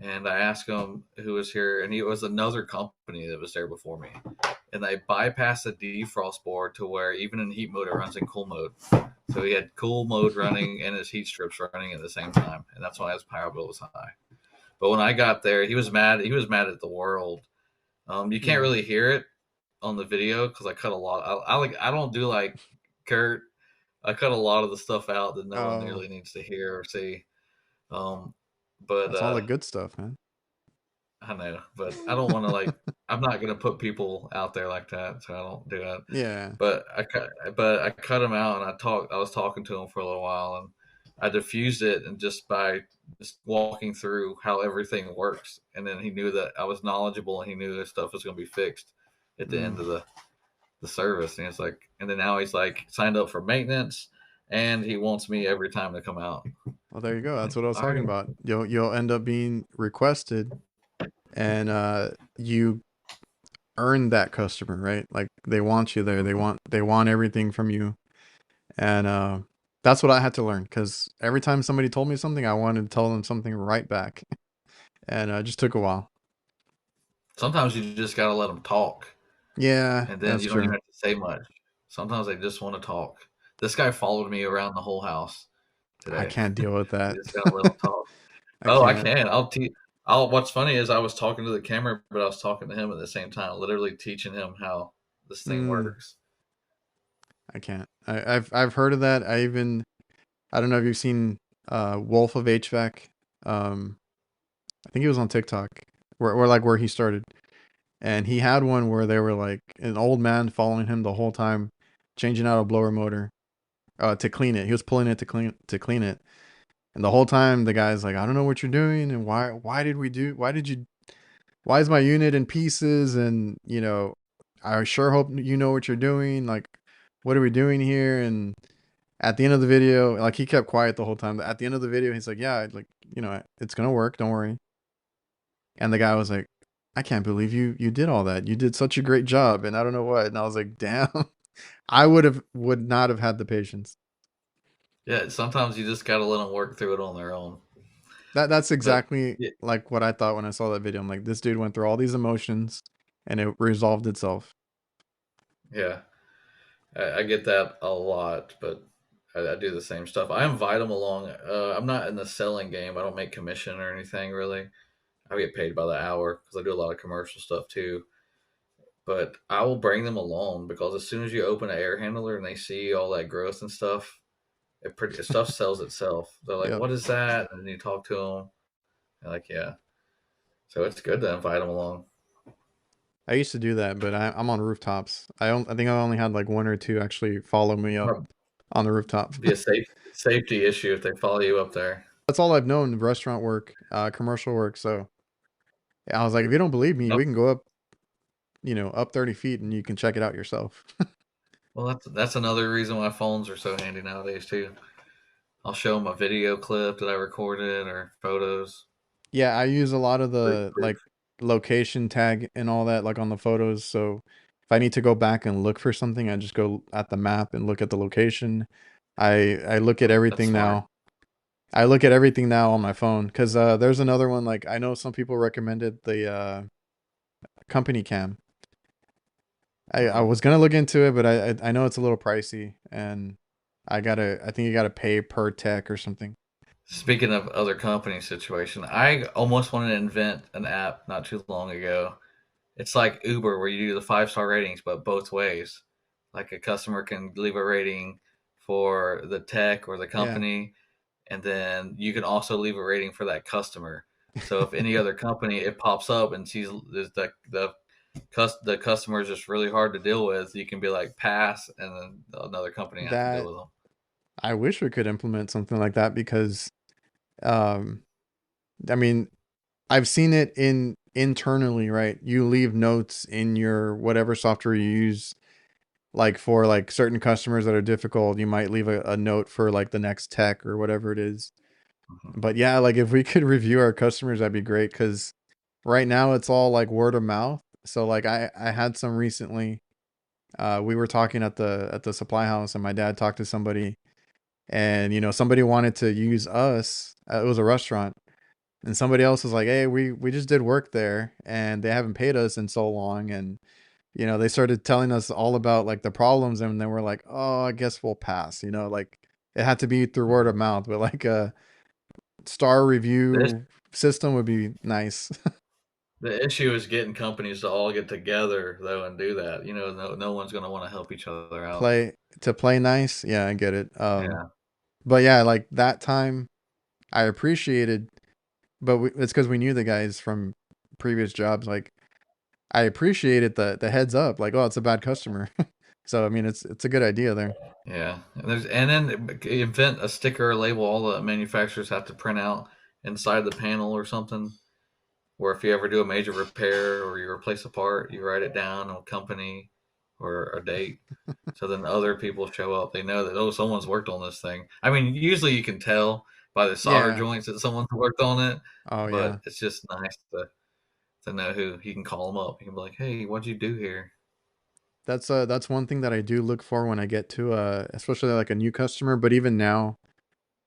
And I asked him who was here, and he was another company that was there before me. And they bypassed the defrost board to where even in heat mode it runs in cool mode. So he had cool mode running and his heat strips running at the same time, and that's why his power bill was high. But when I got there, he was mad. He was mad at the world. You can't Yeah. really hear it on the video because I cut a lot. I don't do like Kurt. I cut a lot of the stuff out that no one Oh, really needs to hear or see. Um, but that's all the good stuff, man. I know, but I don't want to like. I'm not gonna put people out there like that, so I don't do that. Yeah. But I cut him out, and I was talking to him for a little while, and I diffused it, and just by just walking through how everything works, and then he knew that I was knowledgeable, and he knew this stuff was going to be fixed at the end Mm. of the the service, and it's like, and then now he's like signed up for maintenance, and he wants me every time to come out. Well, there you go. That's Like, what I was all right, talking about. You'll end up being requested, and you earn that customer, right? Like they want you there. They want everything from you, and that's what I had to learn because every time somebody told me something, I wanted to tell them something right back, and it just took a while. sometimes you just gotta let them talk, Yeah, and then that's you don't even true. have to say much. Sometimes they just want to talk. This guy followed me around the whole house I today. can't deal with You that. just gotta let them talk. I Oh, I can't. can. I'll teach. I'll. What's funny is I was talking to the camera, but I was talking to him at the same time, literally teaching him how this thing Mm, works. I can't. I've heard of that. I don't know if you've seen Wolf of HVAC. I think he was on TikTok, where he started, and he had one where they were like an old man following him the whole time, changing out a blower motor to clean it. He was pulling it to clean it, and the whole time the guy's like, I don't know what you're doing, and why is my unit in pieces, and I sure hope you know what you're doing. Like, what are we doing here? And at the end of the video, like he kept quiet the whole time. At the end of the video, he's like, yeah, like it's gonna work. Don't worry. And the guy was like, I can't believe you did all that. You did such a great job, and I don't know what. And I was like, damn, would not have had the patience. Yeah, sometimes you just gotta let them work through it on their own. That's But exactly yeah, like what I thought when I saw that video. I'm like, this dude went through all these emotions, and it resolved itself. yeah, I get that a lot, but I do the same stuff. I invite them along. I'm not in the selling game. I don't make commission or anything really. I get paid by the hour because I do a lot of commercial stuff too. But I will bring them along because as soon as you open an air handler and they see all that growth and stuff, stuff sells itself. They're like, Yep. "What is that?" And then you talk to them. They're like, "Yeah." So it's good to invite them along. I used to do that, but I'm on rooftops. I think I only had like one or two actually follow me up Might on the rooftop. be a safety issue if they follow you up there. That's all I've known, restaurant work, commercial work. So I was like, if you don't believe me, Oh, we can go up, up 30 feet and you can check it out yourself. well, that's another reason why phones are so handy nowadays too. I'll show them a video clip that I recorded or photos. Yeah, I use a lot of the Proof. like location tag and all that, like on the photos. So if I need to go back and look for something, I just go at the map and look at the location. I look at That's everything smart. now. I look at everything now on my phone because there's another one like I know some people recommended the company cam. I Hmm. was gonna look into it, but I know it's a little pricey, and I think you gotta pay per tech or something. Speaking of other company situation, I almost wanted to invent an app not too long ago. It's like Uber where you do the 5-star ratings, but both ways. Like a customer can leave a rating for the tech or the Yeah, company, and then you can also leave a rating for that customer. So if any other company it pops up and sees the customer is just really hard to deal with, you can be like pass, and then another company has to deal that with them. I wish we could implement something like that because um I mean I've seen it in internally, right? You leave notes in your whatever software you use, like for like certain customers that are difficult, you might leave a note for like the next tech or whatever it is. Mhm. But yeah, like if we could review our customers, that'd be great because right now it's all like word of mouth. So like I had some recently. We were talking at the supply house, and my dad talked to somebody, and somebody wanted to use us. It was a restaurant, and somebody else was like, "Hey, we just did work there, and they haven't paid us in so long." And they started telling us all about like the problems, and then we're like, "Oh, I guess we'll pass." Like it had to be through word of mouth, but like a star This review system would be nice. The issue is getting companies to all get together though and do that. No one's going to want to help each other out. Play nice. Yeah, I get it. Yeah. But yeah, like that time I appreciated, but it's because we knew the guys from previous jobs. Like I appreciated the heads up, like, oh, it's a bad customer. So I mean, it's a good idea there. Yeah. And then invent a sticker or label all the manufacturers have to print out inside the panel or something. Where if you ever do a major repair or you replace a part, you write it down on company. or a date. So then other people show up. They know that, oh, someone's worked on this thing. I mean, usually you can tell by the solder Yeah. joints that someone's worked on it, Oh but yeah. it's just nice to know who. You can call them up. You can be like, hey, what'd you do here? That's one thing that I do look for when I get to especially like a new customer, but even now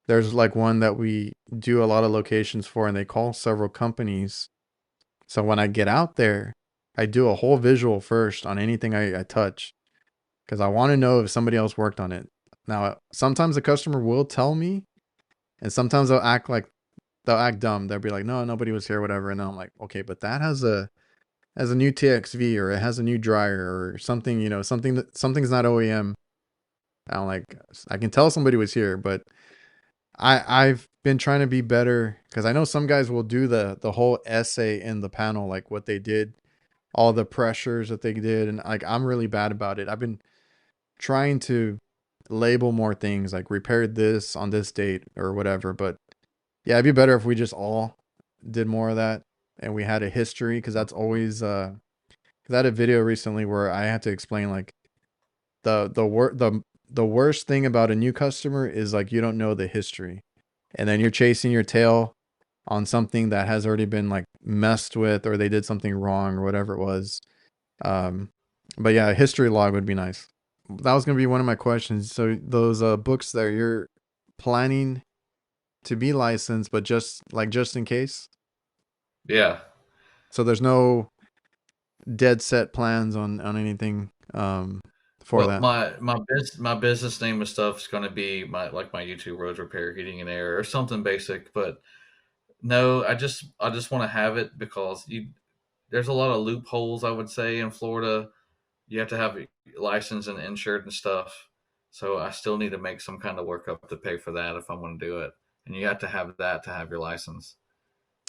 there's like one that we do a lot of locations for and they call several companies. So when I get out there, I do a whole visual first on anything I touch because I want to know if somebody else worked on it. Now, sometimes the customer will tell me, and sometimes they'll act dumb. They'll be like, "No, nobody was here, whatever." And then I'm like, "Okay, but that has a new TXV or it has a new dryer or something, something's not OEM." I'm like, I can tell somebody was here, but I've been trying to be better because I know some guys will do the whole essay in the panel, like what they did, all the pressures that they did, and like I'm really bad about it. I've been trying to label more things like repaired this on this date or whatever, but yeah, it'd be better if we just all did more of that and we had a history because that's always 'cause I had a video recently where I had to explain like the worst thing about a new customer is like you don't know the history. And then you're chasing your tail on something that has already been like messed with or they did something wrong or whatever it was. Um but yeah, a history log would be nice. That was going to be one of my questions. So those books there you're planning to be licensed but just in case. Yeah. So there's no dead set plans on anything for Well, that. my business name and stuff is going to be my YouTube Rhodes Repair Heating and Air or something basic. But no, I just want to have it because there's a lot of loopholes, I would say, in Florida. You have to have a license and insured and stuff. So I still need to make some kind of workup to pay for that if I want to do it. And you have to have that to have your license.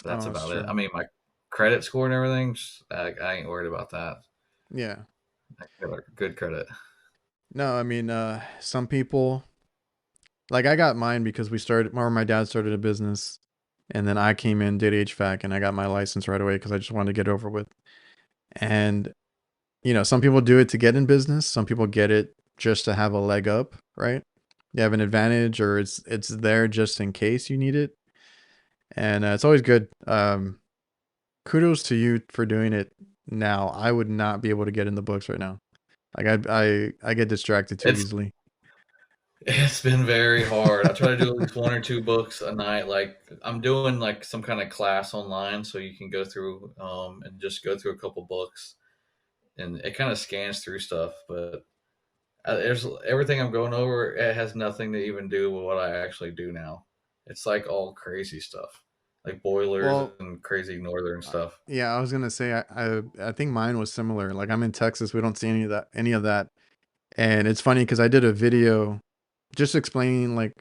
But that's Oh, that's about it. true. I mean, my credit score and everything, I ain't worried about that. Yeah. I got a good credit. No, I mean, some people like I got mine because my dad started a business, and then I came in, did HVAC, and I got my license right away because I just wanted to get it over with. And some people do it to get in business. Some people get it just to have a leg up, right? You have an advantage, or it's there just in case you need it, and it's always good. Kudos to you for doing it now. I would not be able to get in the books right now. Like I get distracted too It's easily. it's been very hard. I try to do at least one or two books a night. Like I'm doing like some kind of class online, so you can go through and just go through a couple books, and it kind of scans through stuff. But there's everything I'm going over. It has nothing to even do with what I actually do now. It's like all crazy stuff, like boilers Well, and crazy northern stuff. yeah, I was gonna say I think mine was similar. Like I'm in Texas, we don't see any of that, and it's funny because I did a video just explaining like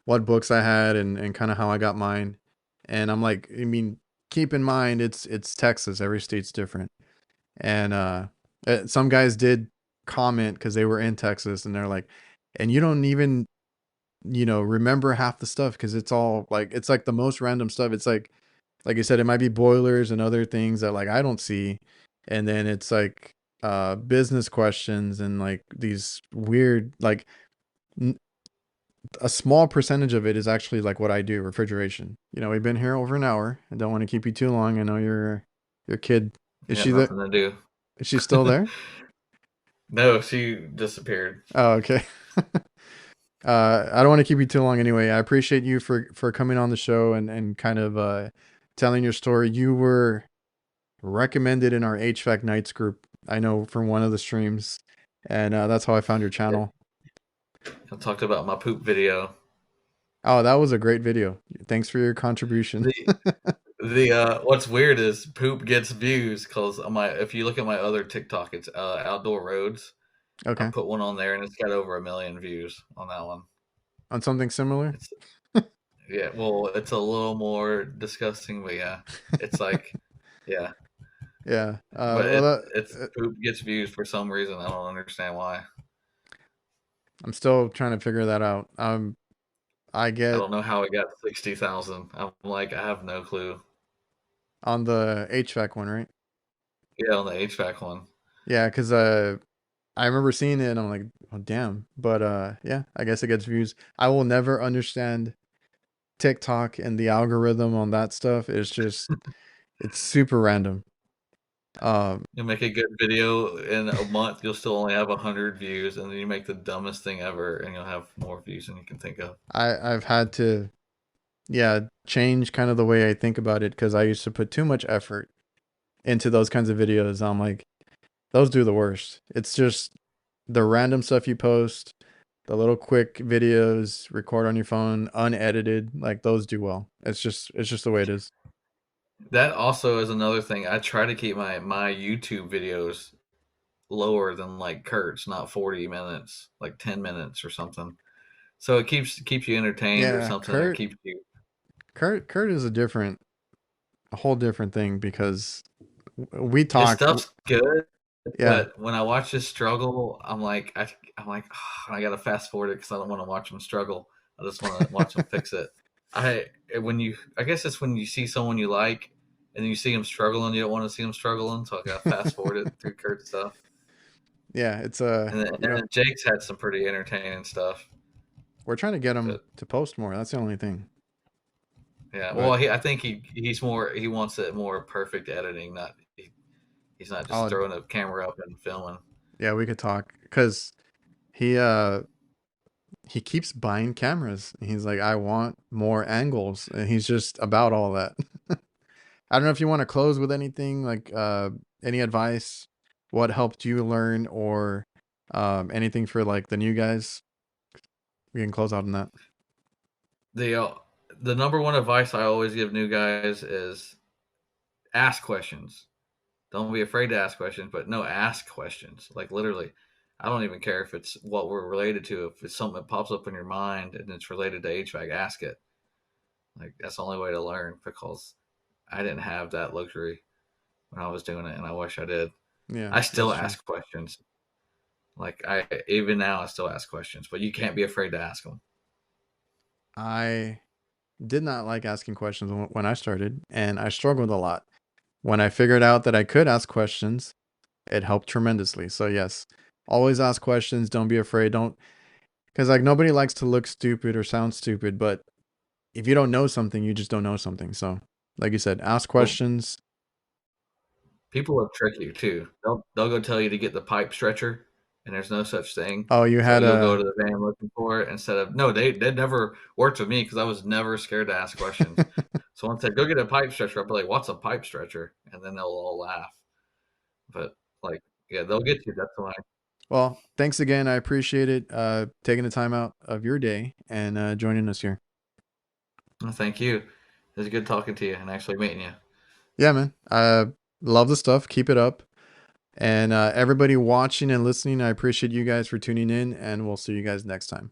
what books I had and kind of how I got mine, and I'm like, I mean, keep in mind it's Texas, every state's different, and some guys did comment because they were in Texas and they're like, and you don't even remember half the stuff because it's like the most random stuff. It's like you said, it might be boilers and other things that like I don't see. And then it's like business questions and like these weird like n- a small percentage of it is actually like what I do, refrigeration. We've been here over an hour. I don't want to keep you too long. I know your kid. Is Yeah, she the nothing to do. is she still there? No, she disappeared. Oh, okay. I don't want to keep you too long anyway. I appreciate you for coming on the show and kind of telling your story. You were recommended in our HVAC Nights group. I know from one of the streams, and that's how I found your channel. I talked about my poop video. Oh, that was a great video. Thanks for your contribution. The the what's weird is poop gets views because my if you look at my other TikTok, it's outdoor roads. I Okay, put one on there and it's got over 1 million views on that one. on something similar. It's yeah, well, it's a little more disgusting, but yeah, it's like yeah, Yeah. but Well, it's poop gets views for some reason. I don't understand why. I'm still trying to figure that out. I I get don't know how it got 60,000. I'm like I have no clue. on the HVAC one, right? Yeah, on the HVAC one. Yeah, because I remember seeing it and I'm like, oh damn. But yeah, I guess it gets views. I will never understand TikTok and the algorithm on that stuff. It's super random. Um You make a good video in a month, you'll still only have 100 views, and then you make the dumbest thing ever, and you'll have more views than you can think of. I've had to, yeah, change kind of the way I think about it because I used to put too much effort into those kinds of videos. I'm like, those do the worst. It's just the random stuff you post, the little quick videos, record on your phone, unedited, like those do well. It's just the way it is. That also is another thing. I try to keep my YouTube videos lower than like Kurt's, not 40 minutes, like 10 minutes or something. So it keeps you entertained or Yeah, something, or Kurt keeps you. Kurt is a whole different thing because we His talk. stuff's good, Yeah. but when I watch his struggle, I'm like, oh, I gotta fast forward it because I don't want to watch him struggle. I just want to watch him fix it. I guess it's when you see someone you like and you see him struggling, you don't want to see him struggling, so I gotta fast forward it through Kurt's stuff. Yeah, it's And then Jake's had some pretty entertaining stuff, we're trying to get him but to post more. That's the only thing. yeah. But Well, I think he wants it more perfect editing. He's not just oh throwing a camera up and filming. yeah, we could talk because he uh he keeps buying cameras. He's like, I want more angles, and he's just about all that. I don't know if you want to close with anything like any advice, what helped you learn, or anything for like the new guys. We can close out on that. The uh, the number one advice I always give new guys is ask questions. Don't be afraid to ask questions, but no, ask questions. Like literally, I don't even care if it's what we're related to. If it's something that pops up in your mind and it's related to HVAC, ask it. Like that's the only way to learn because I didn't have that luxury when I was doing it, and I wish I did. Yeah, I that's still true. ask questions. Like I even now, I still ask questions, but you can't be afraid to ask them. I did not like asking questions when I started, and I struggled a lot. When I figured out that I could ask questions, it helped tremendously. So yes, always ask questions. Don't be afraid. Don't because like nobody likes to look stupid or sound stupid, but if you don't know something, you just don't know something. So like you said, ask Well, questions. people will trick you too. They'll go tell you to get the pipe stretcher, and there's no such thing. Oh, you So had you'll go a to the van looking for it instead of no. They never worked with me because I was never scared to ask questions. So once they go get a pipe stretcher, I'll be like, "What's a pipe stretcher?" And then they'll all laugh. But like, yeah, they'll get you. That's why. well. Thanks again. I appreciate it. Taking the time out of your day and joining us here. Well, thank you. It was good talking to you and actually meeting you. Yeah, man. Love the stuff. Keep it up. And everybody watching and listening, I appreciate you guys for tuning in, and we'll see you guys next time.